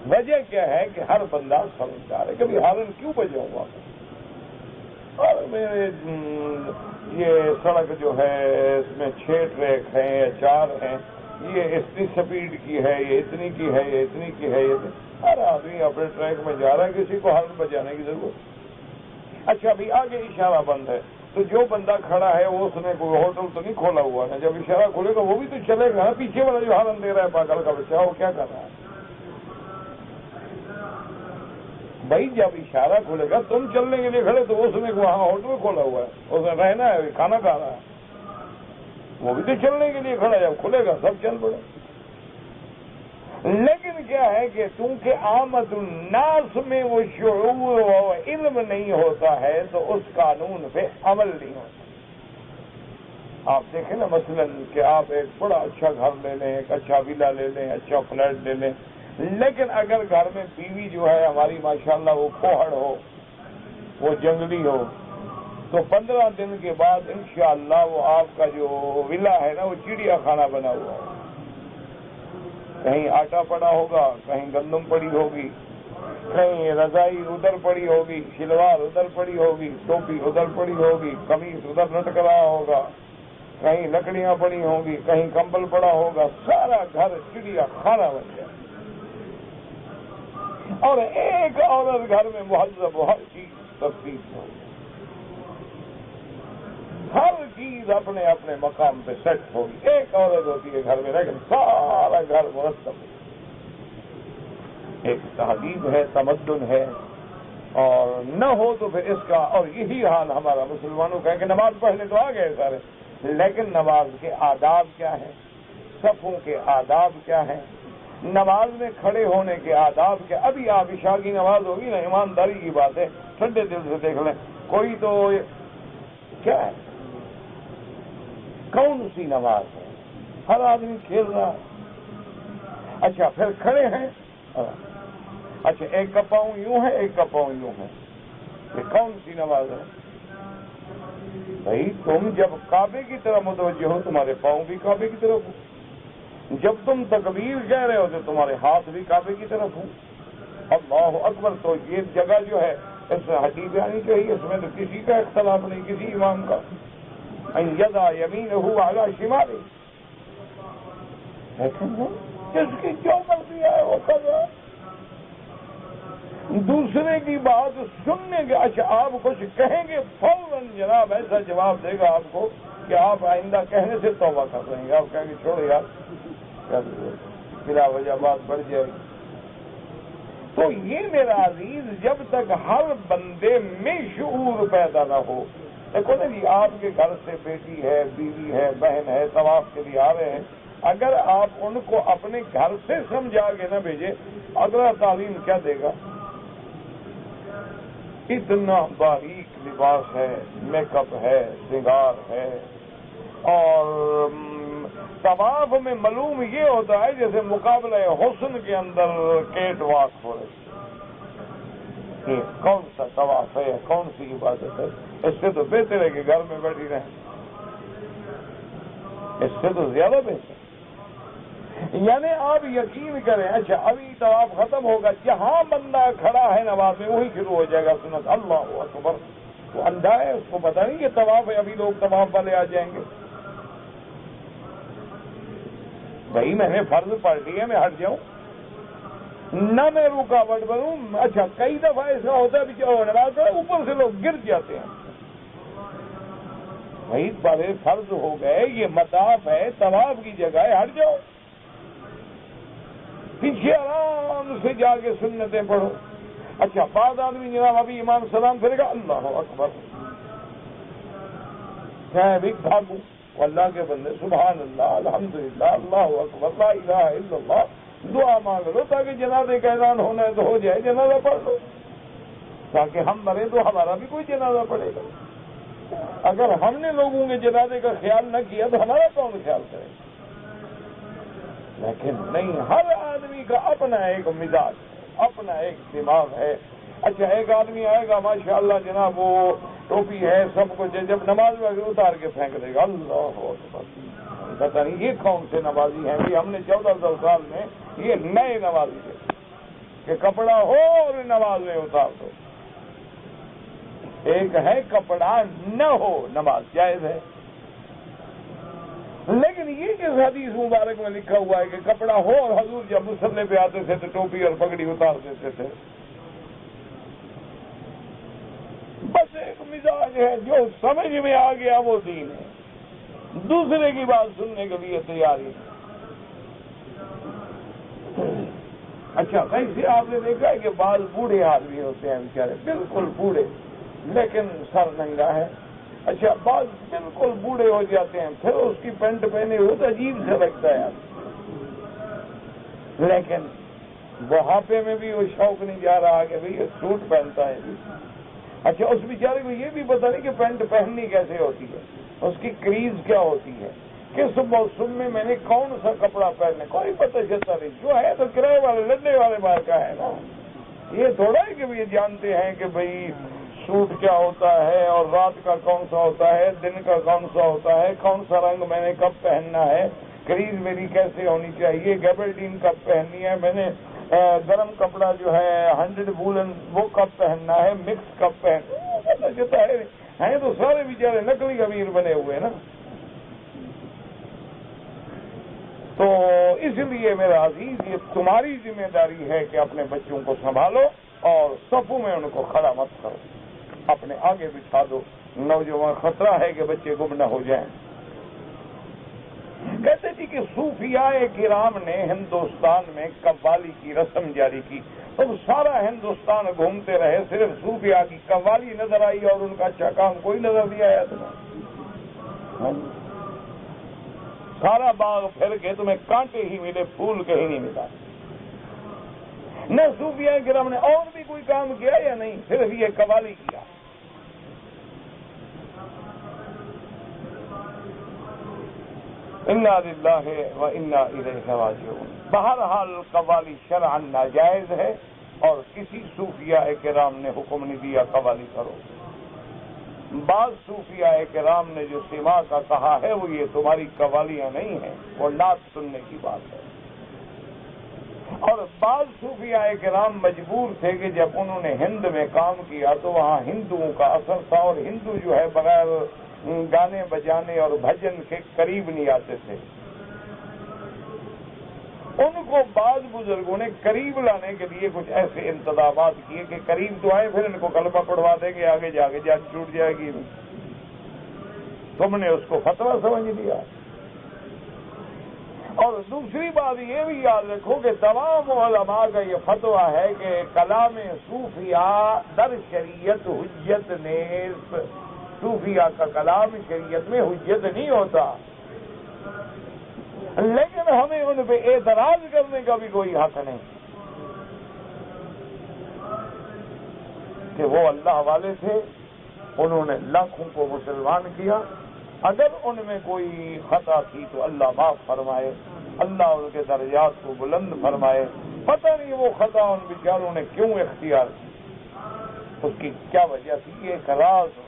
وجہ کیا ہے کہ ہر بندہ سمجھدار ہے. کبھی ہارن کیوں بجا ہوا؟ اور میرے یہ سڑک جو ہے اس میں 6 ٹریک ہیں یا 4 ہیں، یہ اتنی سپیڈ کی ہے، یہ اتنی کی ہے، یہ اتنی کی ہے، ہر آدمی اپنے ٹریک میں جا رہا ہے، کسی کو ہارن بجانے کی ضرورت. اچھا، ابھی آگے اشارہ بند ہے تو جو بندہ کھڑا ہے وہ اس نے کوئی ہوٹل تو نہیں کھولا ہوا ہے، جب اشارہ کھولے گا وہ بھی تو چلے گا. پیچھے والا جو ہارن دے رہا ہے پاگل کا بچہ، وہ کیا کر رہا ہے بھائی؟ جب اشارہ کھلے گا تم چلنے کے لیے کھڑے تو اس نے وہاں ہوٹل کھولا ہوا ہے، اس نے رہنا ہے، کھانا کھا رہا ہے، وہ بھی تو چلنے کے لیے کھڑا ہے، جب کھلے گا سب چل پڑے. لیکن کیا ہے کہ چونکہ آمد الناس میں وہ شعور و علم نہیں ہوتا ہے تو اس قانون پہ عمل نہیں ہوتا. آپ دیکھیں نا مثلاً کہ آپ ایک بڑا اچھا گھر لے لیں، ایک اچھا ویلا لے لیں، اچھا فلیٹ لے لیں، لیکن اگر گھر میں بیوی جو ہے ہماری ماشاءاللہ وہ پوہڑ ہو، وہ جنگلی ہو، تو 15 دن کے بعد انشاءاللہ وہ آپ کا جو ویلا ہے نا وہ چڑیا خانہ بنا ہوا ہے. کہیں آٹا پڑا ہوگا، کہیں گندم پڑی ہوگی، کہیں رضائی ادھر پڑی ہوگی، شلوار ادھر پڑی ہوگی، ٹوپی ادھر پڑی ہوگی، قمیص ادھر لٹک رہا ہوگا، کہیں لکڑیاں پڑی ہوں گی، کہیں کمبل پڑا ہوگا، سارا گھر چڑیا خانہ بن جائے. اور ایک عورت گھر میں مہذب ہو، ہر چیز ترتیب ہو، ہر چیز اپنے اپنے مقام پہ سیٹ ہوگی. ایک عورت ہوتی ہے گھر میں لیکن سارا گھر مرتب ہے. ایک تہذیب ہے، تمدن ہے. اور نہ ہو تو پھر اس کا، اور یہی حال ہمارا مسلمانوں کا ہے کہ نماز پڑھنے تو آ گئے سارے، لیکن نماز کے آداب کیا ہیں، صفوں کے آداب کیا ہیں، نماز میں کھڑے ہونے کے آداب کیا. ابھی آپ عشاء کی نماز ہوگی نا، ایمانداری کی بات ہے، ٹھنڈے دل سے دیکھ لیں، کوئی تو کیا ہے، کون سی نماز ہے، ہر آدمی کھیل رہا ہے. اچھا پھر کھڑے ہیں، اچھا ایک کا پاؤں یوں ہے، ایک کا پاؤں یوں ہے، یہ کون سی نماز ہے؟ بھائی تم جب کعبے کی طرف متوجہ ہو تمہارے پاؤں بھی کعبے کی طرف ہو، جب تم تکبیر کہہ رہے ہو تو تمہارے ہاتھ بھی کعبے کی طرف ہوں. اللہ اکبر. تو یہ جگہ جو ہے اس میں حدیث آنی چاہیے، اس میں تو کسی کا اختلاف نہیں، کسی امام کا. یدا یمین ہوا اعلیٰ شمالی، لیکن جس کی جو مرضی ہے وہ کر رہا ہے. دوسرے کی بات سننے کے، اچھا آپ کچھ کہیں گے فوراً جناب ایسا جواب دے گا آپ کو کہ آپ آئندہ کہنے سے توبہ کر رہے ہیں. آپ کہیں گے چھوڑو یار، بلا وجہ بات بڑھ جائے گی. تو یہ میرا عزیز جب تک ہر بندے میں شعور پیدا نہ ہو. دیکھو نا جی، آپ کے گھر سے بیٹی ہے، بیوی ہے، بہن ہے، طواف کے لیے آ رہے ہیں، اگر آپ ان کو اپنے گھر سے سمجھا کے نہ بھیجے، اگلا تعلیم کیا دے گا؟ اتنا باریک لباس ہے، میک اپ ہے، سنگار ہے، اور طواف میں معلوم یہ ہوتا ہے جیسے مقابلہ حسن کے اندر کیٹ واک ہو رہی. یہ کون سا طواف ہے، کون سی عبادت ہے؟ اس سے تو بہتر ہے کہ گھر میں بیٹھی رہیں، اس سے تو زیادہ بہتر. یعنی آپ یقین کریں، اچھا ابھی طواف ختم ہوگا، جہاں بندہ کھڑا ہے نماز میں وہی شروع ہو جائے گا سنت اللہ اکبر. تو اندھا ہے، اس کو پتہ نہیں کہ طواف ہے، ابھی لوگ طواف والے آ جائیں گے. بھائی میں نے فرض پڑھ لیا، میں ہٹ جاؤں نہ، میں رکاوٹ بنوں. اچھا کئی دفعہ ایسا ہوتا ہے نماز پڑھا اوپر سے لوگ گر جاتے ہیں. بھائی بڑے فرض ہو گئے، یہ مطاف ہے، طواف کی جگہ ہے، ہٹ جاؤ، پیچھے آرام سے جا کے سنتیں پڑھو. اچھا بعض آدمی جناب ابھی امام سلام کرے گا، اللہ اکبر، میں بھی بھاگوں. اللہ کے بندے سبحان اللہ، الحمدللہ، اللہ اکبر، لا الہ الا اللہ، دعا مانگ لو تاکہ جنازے کا اعلان ہونا ہے تو ہو جائے، جنازہ پڑھ لو تاکہ ہم مریں تو ہمارا بھی کوئی جنازہ پڑے گا. اگر ہم نے لوگوں کے جنازے کا خیال نہ کیا تو ہمارا کون خیال کرے گا؟ لیکن نہیں، ہر آدمی کا اپنا ایک مزاج ہے، اپنا ایک دماغ ہے. اچھا ایک آدمی آئے گا ماشاءاللہ جناب، وہ ٹوپی ہے سب کچھ، جب نماز میں اتار کے پھینک دے گا، اللہ اکبر. پتہ نہیں یہ کون سے نمازی ہیں. ہم نے 1400 سال میں یہ نئے نمازی تھے کہ کپڑا ہو اور نماز میں اتار دو. ایک ہے کپڑا نہ ہو، نماز جائز ہے. لیکن یہ جس حدیث مبارک میں لکھا ہوا ہے کہ کپڑا ہو، اور حضور جب مصلے پہ آتے تھے تو ٹوپی اور پگڑی اتار دیتے تھے. بس ایک مزاج ہے، جو سمجھ میں آ گیا وہ دین ہے، دوسرے کی بات سننے کے لیے تیاری ہے. اچھا ویسے آپ نے دیکھا ہے کہ بعض بوڑھے آدمی ہوتے ہیں بیچارے، بالکل بوڑھے لیکن سر ننگا ہے. اچھا بعض بالکل بوڑھے ہو جاتے ہیں، پھر اس کی پینٹ پہنے ہوئے تو عجیب سے لگتا ہے. لیکن بڑھاپے میں بھی وہ شوق نہیں جا رہا کہ بھئی یہ سوٹ پہنتا ہے جی. اچھا اس بیچارے کو یہ بھی پتا نہیں کہ پینٹ پہننی کیسے ہوتی ہے، اس کی کریز کیا ہوتی ہے، کس موسم میں نے کون سا کپڑا پہننا، کوئی پتہ چلتا نہیں. جو ہے تو کرائے والے لڑنے والے بار کا ہے نا. یہ تھوڑا ہے کہ یہ جانتے ہیں کہ بھئی سوٹ کیا ہوتا ہے اور رات کا کون سا ہوتا ہے، دن کا کون سا ہوتا ہے، کون سا رنگ میں نے کب پہننا ہے، کریز میری کیسے ہونی چاہیے، گیبرڈین کب پہننی ہے، میں نے گرم کپڑا جو ہے 100 وولن وہ کب پہننا ہے، مکس کب پہننا ہے. تو سارے بیچارے نقلی امیر بنے ہوئے نا. تو اس لیے میرا عزیز یہ تمہاری ذمہ داری ہے کہ اپنے بچوں کو سنبھالو اور صفوں میں ان کو کھڑا مت کرو، اپنے آگے بٹھا دو. نوجوان خطرہ ہے کہ بچے گم نہ ہو جائیں. کہتے تھے کہ صوفیاء کرام نے ہندوستان میں قوالی کی رسم جاری کی. اب سارا ہندوستان گھومتے رہے، صرف صوفیاء کی قوالی نظر آئی اور ان کا اچھا کام کوئی نظر نہیں آیا تمہیں. سارا باغ پھر کے تمہیں کانٹے ہی ملے، پھول کہیں نہیں ملا. نہ صوفیاء کرام نے اور بھی کوئی کام کیا یا نہیں، صرف یہ قوالی کیا. انا للہ و انا الیہ راجعون. بہرحال قوالی شرعاً ناجائز ہے اور کسی صوفیاء کرام نے حکم نہیں دیا قوالی کرو. بعض صوفیاء کرام نے جو سما کا کہا ہے وہ یہ تمہاری قوالیاں نہیں ہیں، وہ نعت سننے کی بات ہے. اور بعض صوفیاء کرام مجبور تھے کہ جب انہوں نے ہند میں کام کیا تو وہاں ہندوؤں کا اثر تھا، اور ہندو جو ہے بغیر گانے بجانے اور بھجن کے قریب نہیں آتے تھے. ان کو بعض بزرگوں نے قریب لانے کے لیے کچھ ایسے انتظامات کیے کہ قریب تو آئے، پھر ان کو کلمہ پڑھوا دیں گے، آگے جا کے جان چھوٹ جائے گی. تم نے اس کو فتویٰ سمجھ لیا. اور دوسری بات یہ بھی یاد رکھو کہ تمام علماء کا یہ فتویٰ ہے کہ کلام صوفیاء در شریعت حجت نیست. صوفیاء کا کلام شریعت میں حجت نہیں ہوتا، لیکن ہمیں ان پہ اعتراض کرنے کا بھی کوئی حق نہیں کہ وہ اللہ والے تھے، انہوں نے لاکھوں کو مسلمان کیا. اگر ان میں کوئی خطا تھی تو اللہ معاف فرمائے، اللہ ان کے درجات کو بلند فرمائے. پتہ نہیں وہ خطا ان بیچاروں نے کیوں اختیار کی، اس کی کیا وجہ تھی، یہ ایک راز ہوتا.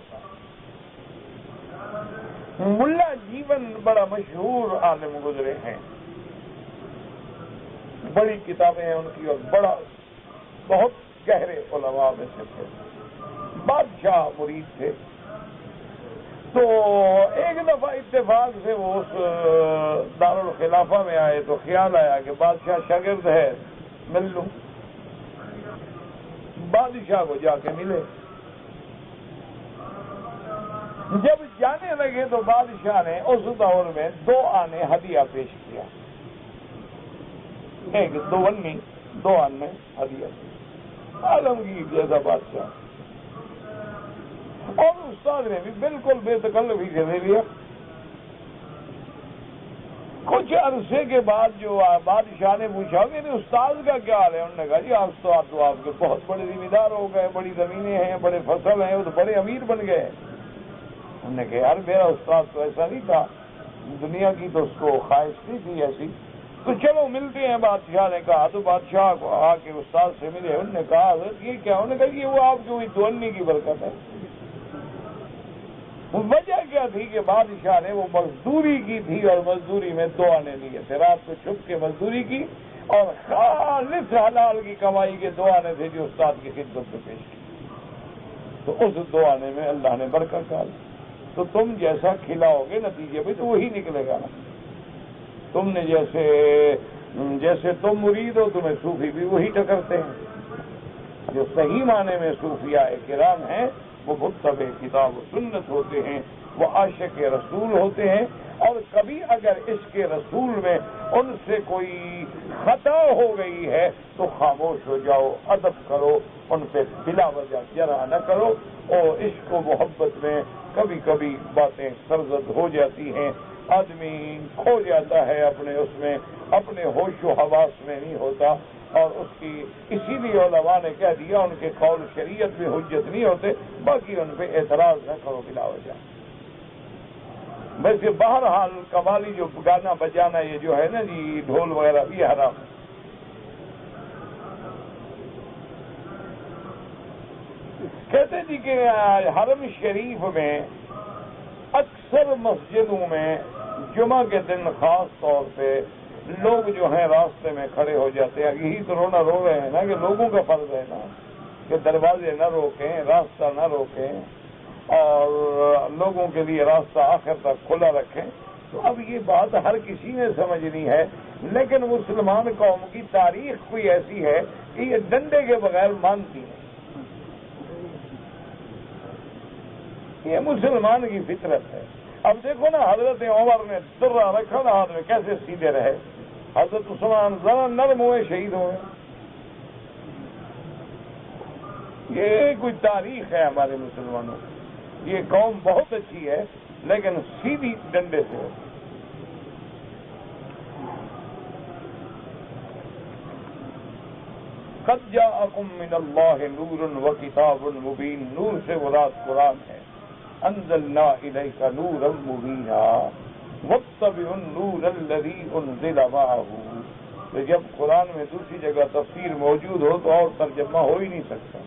ملا جیون بڑا مشہور عالم گزرے ہیں، بڑی کتابیں ہیں ان کی اور بڑا بہت گہرے علماء میں سے تھے. بادشاہ مرید تھے. تو ایک دفعہ اتفاق سے وہ اس دارالخلافہ میں آئے تو خیال آیا کہ بادشاہ شاگرد ہے، مل لوں. بادشاہ کو جا کے ملے. جب جانے لگے تو بادشاہ نے اس دور میں 2 آنے ہدیہ پیش کیا، ایک 2 انی 2 آنے ہدیہ. عالمگیر جیسا بادشاہ. اور استاد نے بھی بالکل بے تکلفی سے دے دیا. کچھ عرصے کے بعد جو بادشاہ نے پوچھا میرے استاد کا کیا حال ہے، انہوں نے کہا جی آپ تو آپ کے بہت بڑے ذمہ دار ہو گئے، بڑی زمینیں ہیں، بڑے فصل ہیں، وہ تو بڑے امیر بن گئے. انہوں نے کہا یار میرا استاد تو ایسا نہیں تھا، دنیا کی تو اس کو خواہش نہیں تھی ایسی. تو چلو ملتے ہیں. بادشاہ نے کہا تو بادشاہ کو آ کے استاد سے ملے. انہوں نے کہا حضرت یہ کیا؟ انہوں نے کہا یہ وہ آپ کی ہوئی دونی کی برکت ہے. وجہ کیا تھی کہ بادشاہ نے وہ مزدوری کی تھی اور مزدوری میں 2 آنے لیے تھے. رات کو چھپ کے مزدوری کی اور خالص حلال کی کمائی کے 2 آنے تھے جو استاد کی خدمت میں پیش کی. تو اس 2 آنے میں اللہ نے برکت ڈالی. تو تم جیسا کھلاؤ گے نتیجے پہ تو وہی نکلے گا نا. تم نے جیسے تم مرید ہو تمہیں صوفی بھی وہی ٹکرتے ہیں. جو صحیح معنی میں صوفیاء کرام ہیں وہ متبع کتاب و سنت ہوتے ہیں، وہ عاشق رسول ہوتے ہیں. اور کبھی اگر عشق رسول میں ان سے کوئی خطا ہو گئی ہے تو خاموش ہو جاؤ، ادب کرو، ان پہ بلا وجہ جرح نہ کرو. اور عشق و محبت میں کبھی کبھی باتیں سرزد ہو جاتی ہیں، آدمی کھو جاتا ہے اپنے اس میں، اپنے ہوش و حواس میں نہیں ہوتا، اور اس کی اسی لیے علماء نے کہہ دیا ان کے قول شریعت میں حجت نہیں ہوتے، باقی ان پہ اعتراض نہ کرو بلا وجہ۔ ویسے بہرحال قوالی جو گانا بجانا یہ جو ہے نا جی ڈھول وغیرہ بھی حرام ہے۔ کہتے جی کہ حرم شریف میں اکثر مسجدوں میں جمعہ کے دن خاص طور پہ لوگ جو ہیں راستے میں کھڑے ہو جاتے ہیں۔ یہی تو رونا رو رہے ہیں نا کہ لوگوں کا فرض ہے نا کہ دروازے نہ روکیں، راستہ نہ روکیں اور لوگوں کے لیے راستہ آخر تک کھلا رکھیں۔ تو اب یہ بات ہر کسی نے سمجھنی ہے، لیکن مسلمان قوم کی تاریخ کوئی ایسی ہے کہ یہ ڈنڈے کے بغیر مانتی ہے۔ یہ مسلمان کی فطرت ہے۔ اب دیکھو نا حضرت عمر نے درہ رکھا نا ہاتھ میں، کیسے سیدھے رہے۔ حضرت عثمان ذرا نرم ہوئے، شہید ہوئے۔ یہ کوئی تاریخ ہے ہمارے مسلمانوں کی۔ یہ قوم بہت اچھی ہے لیکن سیدھی ڈنڈے سے ہوتی۔ قد جاءکم من اللہ نور و کتاب مبین، نور سے مراد قرآن ہے۔ انزلنا الیک نورا مبینا واتبعوا النور الذی انزل معہ۔ تو جب قرآن میں دوسری جگہ تفسیر موجود ہو تو اور ترجمہ ہو ہی نہیں سکتا۔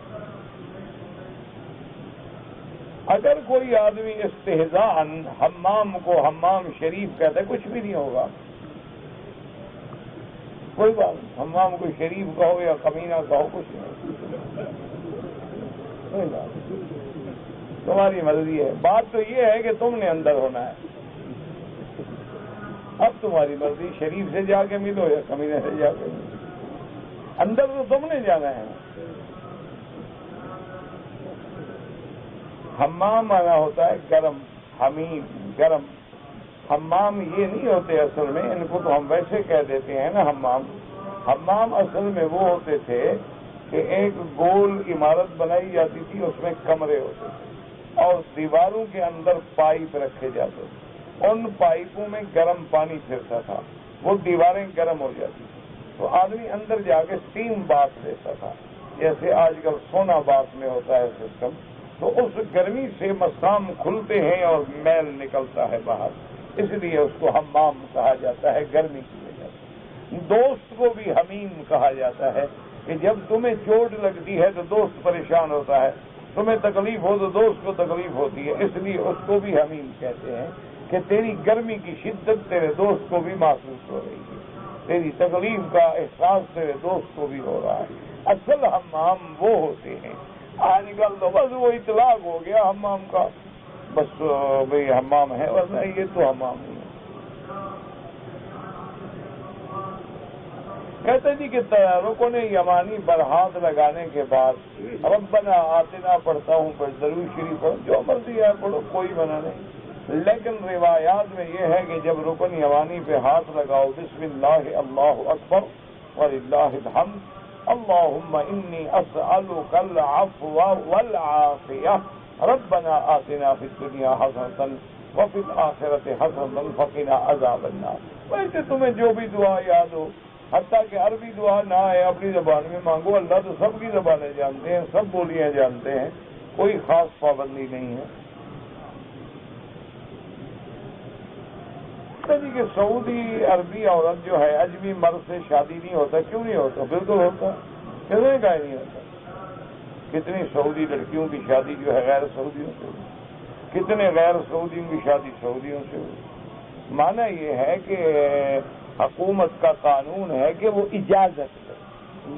اگر کوئی آدمی استہزاءً حمام کو حمام شریف کہتا ہے کچھ بھی نہیں ہوگا، کوئی بات نہیں، حمام کو شریف کہو یا کمینہ کہو کچھ نہیں، کوئی بات نہیں، تمہاری مرضی ہے۔ بات تو یہ ہے کہ تم نے اندر ہونا ہے۔ اب تمہاری مرضی، شریف سے جا کے ملو یا کمینے سے جا کے ملو، اندر تو تم نے جانا ہے۔ حمام مانا ہوتا ہے گرم، حمیم گرم۔ حمام یہ نہیں ہوتے اصل میں، ان کو تو ہم ویسے کہہ دیتے ہیں نا حمام۔ حمام اصل میں وہ ہوتے تھے کہ ایک گول عمارت بنائی جاتی تھی، اس میں کمرے ہوتے تھے اور دیواروں کے اندر پائپ رکھے جاتے تھے، ان پائپوں میں گرم پانی پھرتا تھا، وہ دیواریں گرم ہو جاتی تھی تو آدمی اندر جا کے اسٹیم باتھ لیتا تھا، جیسے آج کل سونا باتھ میں ہوتا ہے سسٹم۔ تو اس گرمی سے مسام کھلتے ہیں اور میل نکلتا ہے باہر، اس لیے اس کو حمام کہا جاتا ہے گرمی کی وجہ سے۔ دوست کو بھی حمیم کہا جاتا ہے کہ جب تمہیں چوٹ لگتی ہے تو دوست پریشان ہوتا ہے، تمہیں تکلیف ہو تو دوست کو تکلیف ہوتی ہے، اس لیے اس کو بھی حمیم کہتے ہیں کہ تیری گرمی کی شدت تیرے دوست کو بھی محسوس ہو رہی ہے، تیری تکلیف کا احساس تیرے دوست کو بھی ہو رہا ہے۔ اصل حمام وہ ہوتے ہیں، آج کل تو بس وہ اطلاق ہو گیا حمام کا، بس بھئی حمام ہے، ورنہ یہ تو حمام نہیں ہے۔ کہتے جی کہ رکن یمانی پر ہاتھ لگانے کے بعد ربنا آتنا پڑھتا ہوں، پر ضرور شریف پڑھو، جو مرضی ہے پڑھو، کوئی منع نہیں، لیکن روایات میں یہ ہے کہ جب رکن یمانی پہ ہاتھ لگاؤ بسم اللہ اللہ اکبر وللہ الحمد اللہم انی اسألک العفو والعافیہ ربنا آتنا فی الدنیا حسنۃ وفی الآخرۃ حسنۃ وقنا عذاب النار۔ ویسے تمہیں جو بھی دعا یاد ہو، حتیٰ کہ عربی دعا نہ آئے اپنی زبان میں مانگو، اللہ تو سب کی زبانیں جانتے ہیں، سب بولیاں جانتے ہیں، کوئی خاص پابندی نہیں ہے۔ کہ سعودی عربی عورت جو ہے اجمی مرد سے شادی نہیں ہوتا، کیوں نہیں ہوتا؟ بالکل ہوتا، کیوں نہیں کہا نہیں ہوتا؟ کتنی سعودی لڑکیوں کی شادی جو ہے غیر سعودیوں سے ہوئی، کتنے غیر سعودیوں کی شادی سعودیوں سے ہوئی۔ معنی یہ ہے کہ حکومت کا قانون ہے کہ وہ اجازت دے،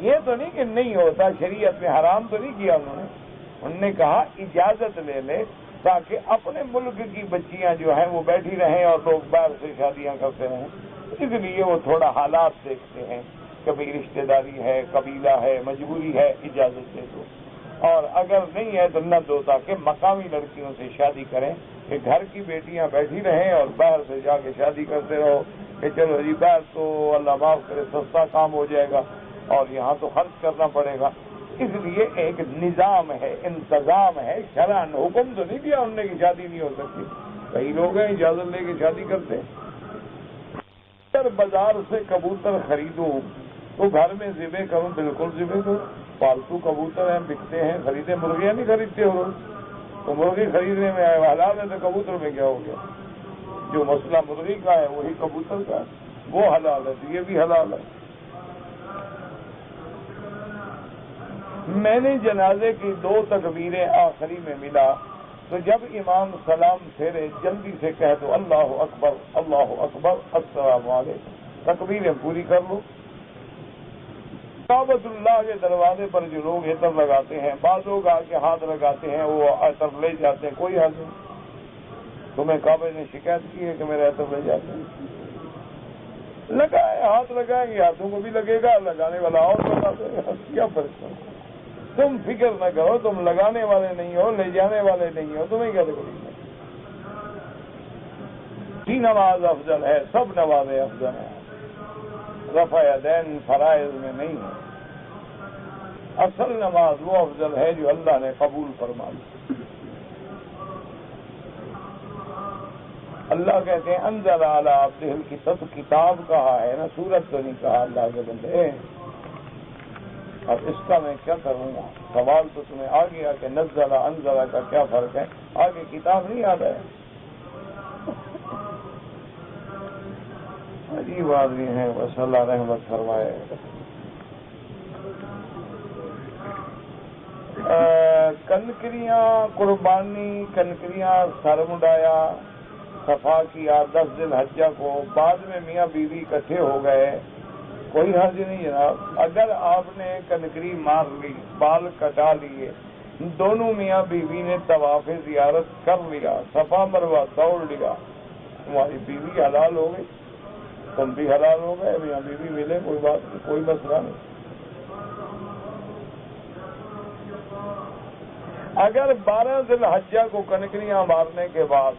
یہ تو نہیں کہ نہیں ہوتا، شریعت میں حرام تو نہیں کیا انہوں نے کہا اجازت لے لے تاکہ اپنے ملک کی بچیاں جو ہیں وہ بیٹھی رہیں اور لوگ باہر سے شادیاں کرتے رہیں، اس لیے وہ تھوڑا حالات دیکھتے ہیں، کبھی رشتہ داری ہے، قبیلہ ہے، مجبوری ہے، اجازت دے دو، اور اگر نہیں ہے تو نہ دو، تاکہ مقامی لڑکیوں سے شادی کریں کہ گھر کی بیٹیاں بیٹھی رہیں اور باہر سے جا کے شادی کرتے رہو کہ چلو جی باہر تو اللہ معاف کرے سستا کام ہو جائے گا اور یہاں تو خرچ کرنا پڑے گا۔ اس لیے ایک نظام ہے، انتظام ہے، شرعاً حکم تو نہیں دیا انہوں نے کہ شادی نہیں ہو سکتی، کئی لوگ ہیں اجازت لے کے شادی کرتے ہیں۔ اگر بازار سے کبوتر خریدوں تو گھر میں ذبح کروں، بالکل ذبح کروں۔ پالتو کبوتر ہیں، بکتے ہیں، خریدے، مرغیاں نہیں خریدتے ہو تو مرغی خریدنے میں حلال ہے تو کبوتر میں کیا ہو گیا؟ جو مسئلہ مرغی کا ہے وہی کبوتر کا ہے، وہ حلال ہے تو یہ بھی حلال ہے۔ میں نے جنازے کی 2 تکبیریں آخری میں ملا تو جب امام سلام پھیرے جلدی سے کہہ دو اللہ اکبر اللہ اکبر السلام علیکم، تکبیریں پوری کر لو۔ کعبۃ اللہ کے دروازے پر جو لوگ عطر لگاتے ہیں، بعض لوگ آ کے ہاتھ لگاتے ہیں، وہ عطر لے جاتے ہیں، کوئی حرج نہیں۔ تمہیں کعبے نے شکایت کی ہے کہ میرے عطر لے جاتے ہیں؟ لگائے، ہاتھ لگائیں گے، ہاتھوں کو بھی لگے گا، لگانے والا اور لگا دے گا، کیا فرق ہے؟ تم فکر نہ کرو، تم لگانے والے نہیں ہو، لے جانے والے نہیں ہو، تمہیں کیا تکلیف ہے؟ کی نماز افضل ہے، سب نمازیں افضل ہیں، رفع یدین فرائض میں نہیں ہے۔ اصل نماز وہ افضل ہے جو اللہ نے قبول فرما لی۔ اللہ کہتے ہیں انزل علی عبدہ الکتاب، کتاب کہا ہے نا، سورت تو نہیں کہا اللہ کے بندے۔ اب اس کا میں کیا کروں گا؟ سوال تو تمہیں آ گیا کہ نزل انزل کا کیا فرق ہے، آگے کتاب نہیں آ رہا ہے۔ عجیب آدمی ہے، بس اللہ رحمت فرمائے۔ کنکریاں قربانی، کنکریاں سر مڈایا، صفا کیا 10 ذی الحجہ کو، بعد میں میاں بیوی اکٹھے ہو گئے، کوئی حرج نہیں جناب۔ اگر آپ نے کنکری مار لی، بال کٹا لیے، دونوں میاں بیوی نے طواف زیارت کر لیا، صفا مروہ دوڑ لیا، تمہاری بیوی حلال ہو گئی، تم بھی حلال ہو گئے، میاں بیوی ملے، کوئی بات نہیں، کوئی مسئلہ نہیں۔ اگر 12 ذی الحجہ کو کنکریاں مارنے کے بعد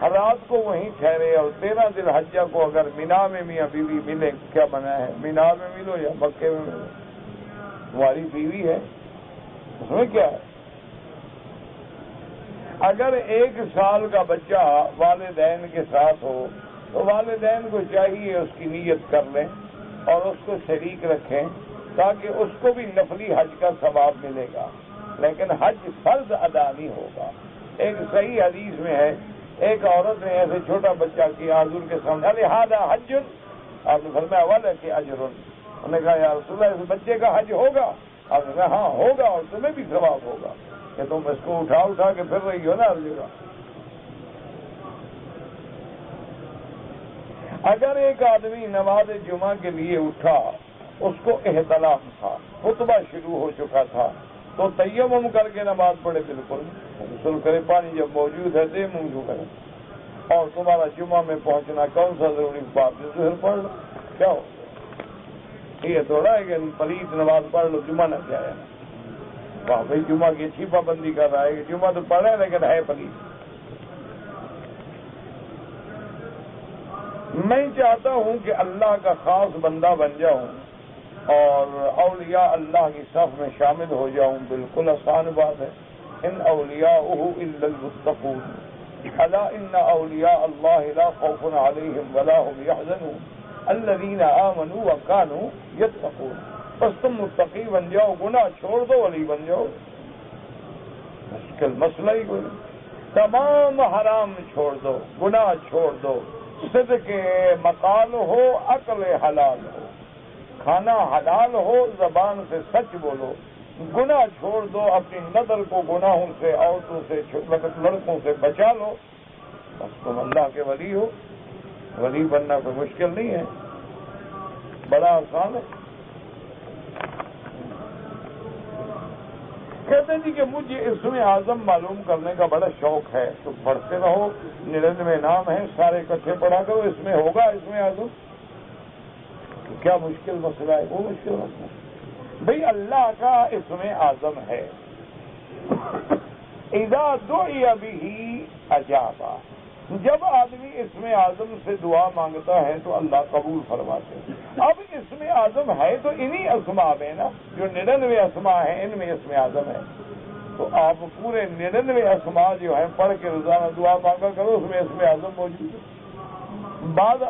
رات کو وہیں ٹھہرے اور 13 ذی الحجہ کو اگر مینا میں میاں بیوی ملے، کیا بنا ہے؟ مینا میں ملو یا مکے میں ملو، تمہاری بیوی ہے، اس میں کیا ہے؟ اگر 1 سال کا بچہ والدین کے ساتھ ہو تو والدین کو چاہیے اس کی نیت کر لیں اور اس کو شریک رکھیں تاکہ اس کو بھی نفلی حج کا ثواب ملے گا، لیکن حج فرض ادا نہیں ہوگا۔ ایک صحیح حدیث میں ہے، ایک عورت نے ایسے چھوٹا بچہ کیا حضور کے سامنے، لہذا حج، آپ نے فرمایا والا کہ اجر، انہوں نے کہا یا رسول اللہ اس بچے کا حج ہوگا؟ آپ نے کہا ہاں ہوگا، اور تمہیں بھی ثواب ہوگا کہ تم اس کو اٹھا کے پھر رہی ہو نا ہر جگہ۔ اگر ایک آدمی نماز جمعہ کے لیے اٹھا، اس کو احتلام تھا، خطبہ شروع ہو چکا تھا، تو تیمم کر کے نماز پڑھے، بالکل غسل کرے، پانی جب موجود ہے تیمم جو کرے، اور تمہارا جمعہ میں پہنچنا کون سا ضروری بات ہے؟ ظہر پڑھ لو، کیا ہو؟ یہ تھوڑا ہے کہ پلیت نماز پڑھ لو جمعہ نہ کیا ہے، وہاں بھائی جمعہ کی اچھی پابندی کر رہا ہے کہ جمعہ تو پڑھے لیکن ہے پلیت۔ میں چاہتا ہوں کہ اللہ کا خاص بندہ بن جاؤں اور اولیاء اللہ کی صف میں شامل ہو جاؤں، بالکل آسان بات ہے۔ ان اولیاءہ الا المتقون، الا ان اولیاء اللہ لا خوف علیہم ولا هم يحزنون الذین آمنوا وکانوا یتقون۔ بس تم متقی بن جاؤ، گناہ چھوڑ دو، ولی بن جاؤ، مشکل مسئلہ ہی کوئی، تمام حرام چھوڑ دو، گناہ چھوڑ دو، صدق مقال ہو، عقل حلال ہو، کھانا حلال ہو، زبان سے سچ بولو، گناہ چھوڑ دو، اپنی نظر کو گناہوں سے، عورتوں سے، لڑکوں سے بچا لو، بس تم اللہ کے ولی ہو۔ ولی بننا کوئی مشکل نہیں ہے، بڑا آسان ہے۔ کہتے ہیں جی کہ مجھے اسم اعظم معلوم کرنے کا بڑا شوق ہے، تو پڑھتے رہو، 99 نام ہیں، سارے اکٹھے پڑھا کرو، اس میں ہوگا اسم اعظم، کیا مشکل مسئلہ ہے؟ وہ مشکل مسئلہ ہے بھئی، اللہ کا اسم اعظم ہے، اذا دعی بہ اجابہ، جب آدمی اسم اعظم سے دعا مانگتا ہے تو اللہ قبول فرماتے ہیں۔ اب اسم اعظم ہے تو انہی اسماء میں نا، جو 99 اسماء ہیں ان میں اسم اعظم ہے، تو آپ پورے 99 اسماء جو ہیں پڑھ کے روزانہ دعا مانگا کرو، اس میں اسم اعظم موجود ہے۔ بعض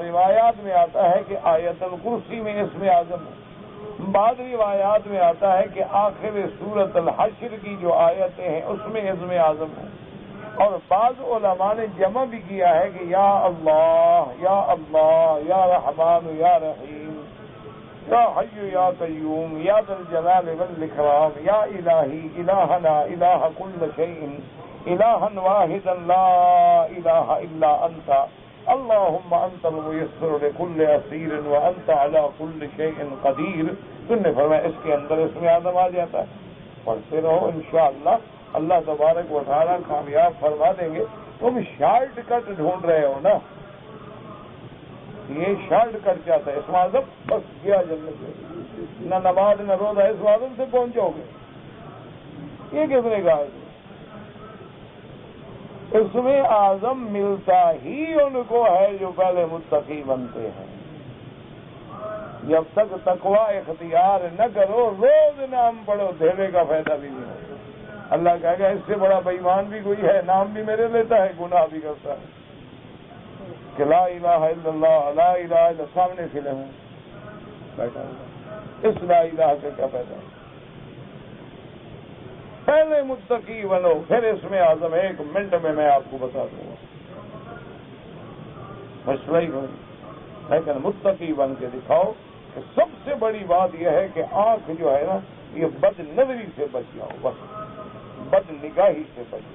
روایات میں آتا ہے کہ آیت الکرسی میں اسم اعظم ہے، بعض روایات میں آتا ہے کہ آخر سورۃ الحشر کی جو آیتیں ہیں اس میں اسم اعظم ہے، اور بعض علماء نے جمع بھی کیا ہے کہ یا اللہ یا اللہ یا رحمان یا رحیم یا حی یا قیوم یا ذا الجلال والاکرام یا الہی الہنا الہ کل شیء الہا واحدا لا الہ الا انت اللہم انت الميسر لكل اسیر وانت على كل شیء قدیر۔ تم نے فرمایا اس کے اندر اسم اعظم آ جاتا ہے، پڑھتے رہو انشاءاللہ اللہ تبارک و تعالیٰ کامیاب فرما دیں گے۔ تم شارٹ کٹ ڈھونڈ رہے ہو نا، یہ شارٹ کٹ چاہتا ہے اسم اعظم، بس گیا جنت میں، نہ نماز نہ روزہ، اسم اعظم سے پہنچو گے۔ یہ کس نے کہا؟ اسم اعظم ملتا ہی ان کو ہے جو پہلے متقی بنتے ہیں۔ جب تک تقوی اختیار نہ کرو، روز نام پڑھو، دھیرے کا فائدہ بھی نہیں ہو۔ اللہ کہے گا اس سے بڑا بے ایمان بھی کوئی ہے، نام بھی میرے لیتا ہے، گناہ بھی کرتا ہے کہ لا الہ الا اللہ لا الہ الا سامنے فلم ہے بیٹھا ہوا، اس لا الہ کا کیا فائدہ؟ پہلے متقی بنو، پھر اسم اعظم 1 منٹ میں آپ کو بتا دوں گا، مسئلہ ہی بن، لیکن متقی بن کے دکھاؤ کہ سب سے بڑی بات یہ ہے کہ آنکھ جو ہے نا یہ بد نظری سے بچ جاؤ، بس بد نگاہی سے بچ۔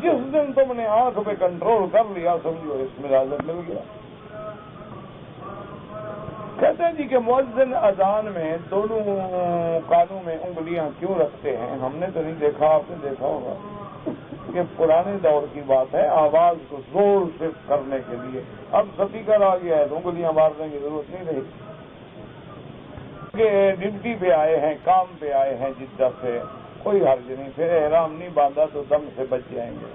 جس دن تم نے آنکھ پہ کنٹرول کر لیا سمجھو اسم اعظم مل گیا۔ کہتے ہیں جی کہ مؤذن اذان میں دونوں کانوں میں انگلیاں کیوں رکھتے ہیں؟ ہم نے تو نہیں دیکھا، آپ نے دیکھا ہوگا کہ پرانے دور کی بات ہے، آواز کو زور سے کرنے کے لیے۔ اب سپیکر آ گیا ہے تو انگلیاں مارنے کی ضرورت نہیں رہی کہ ڈیوٹی پہ آئے ہیں، کام پہ آئے ہیں جدہ سے، کوئی حرج نہیں، پھر احرام نہیں باندھا تو دم سے بچ جائیں گے۔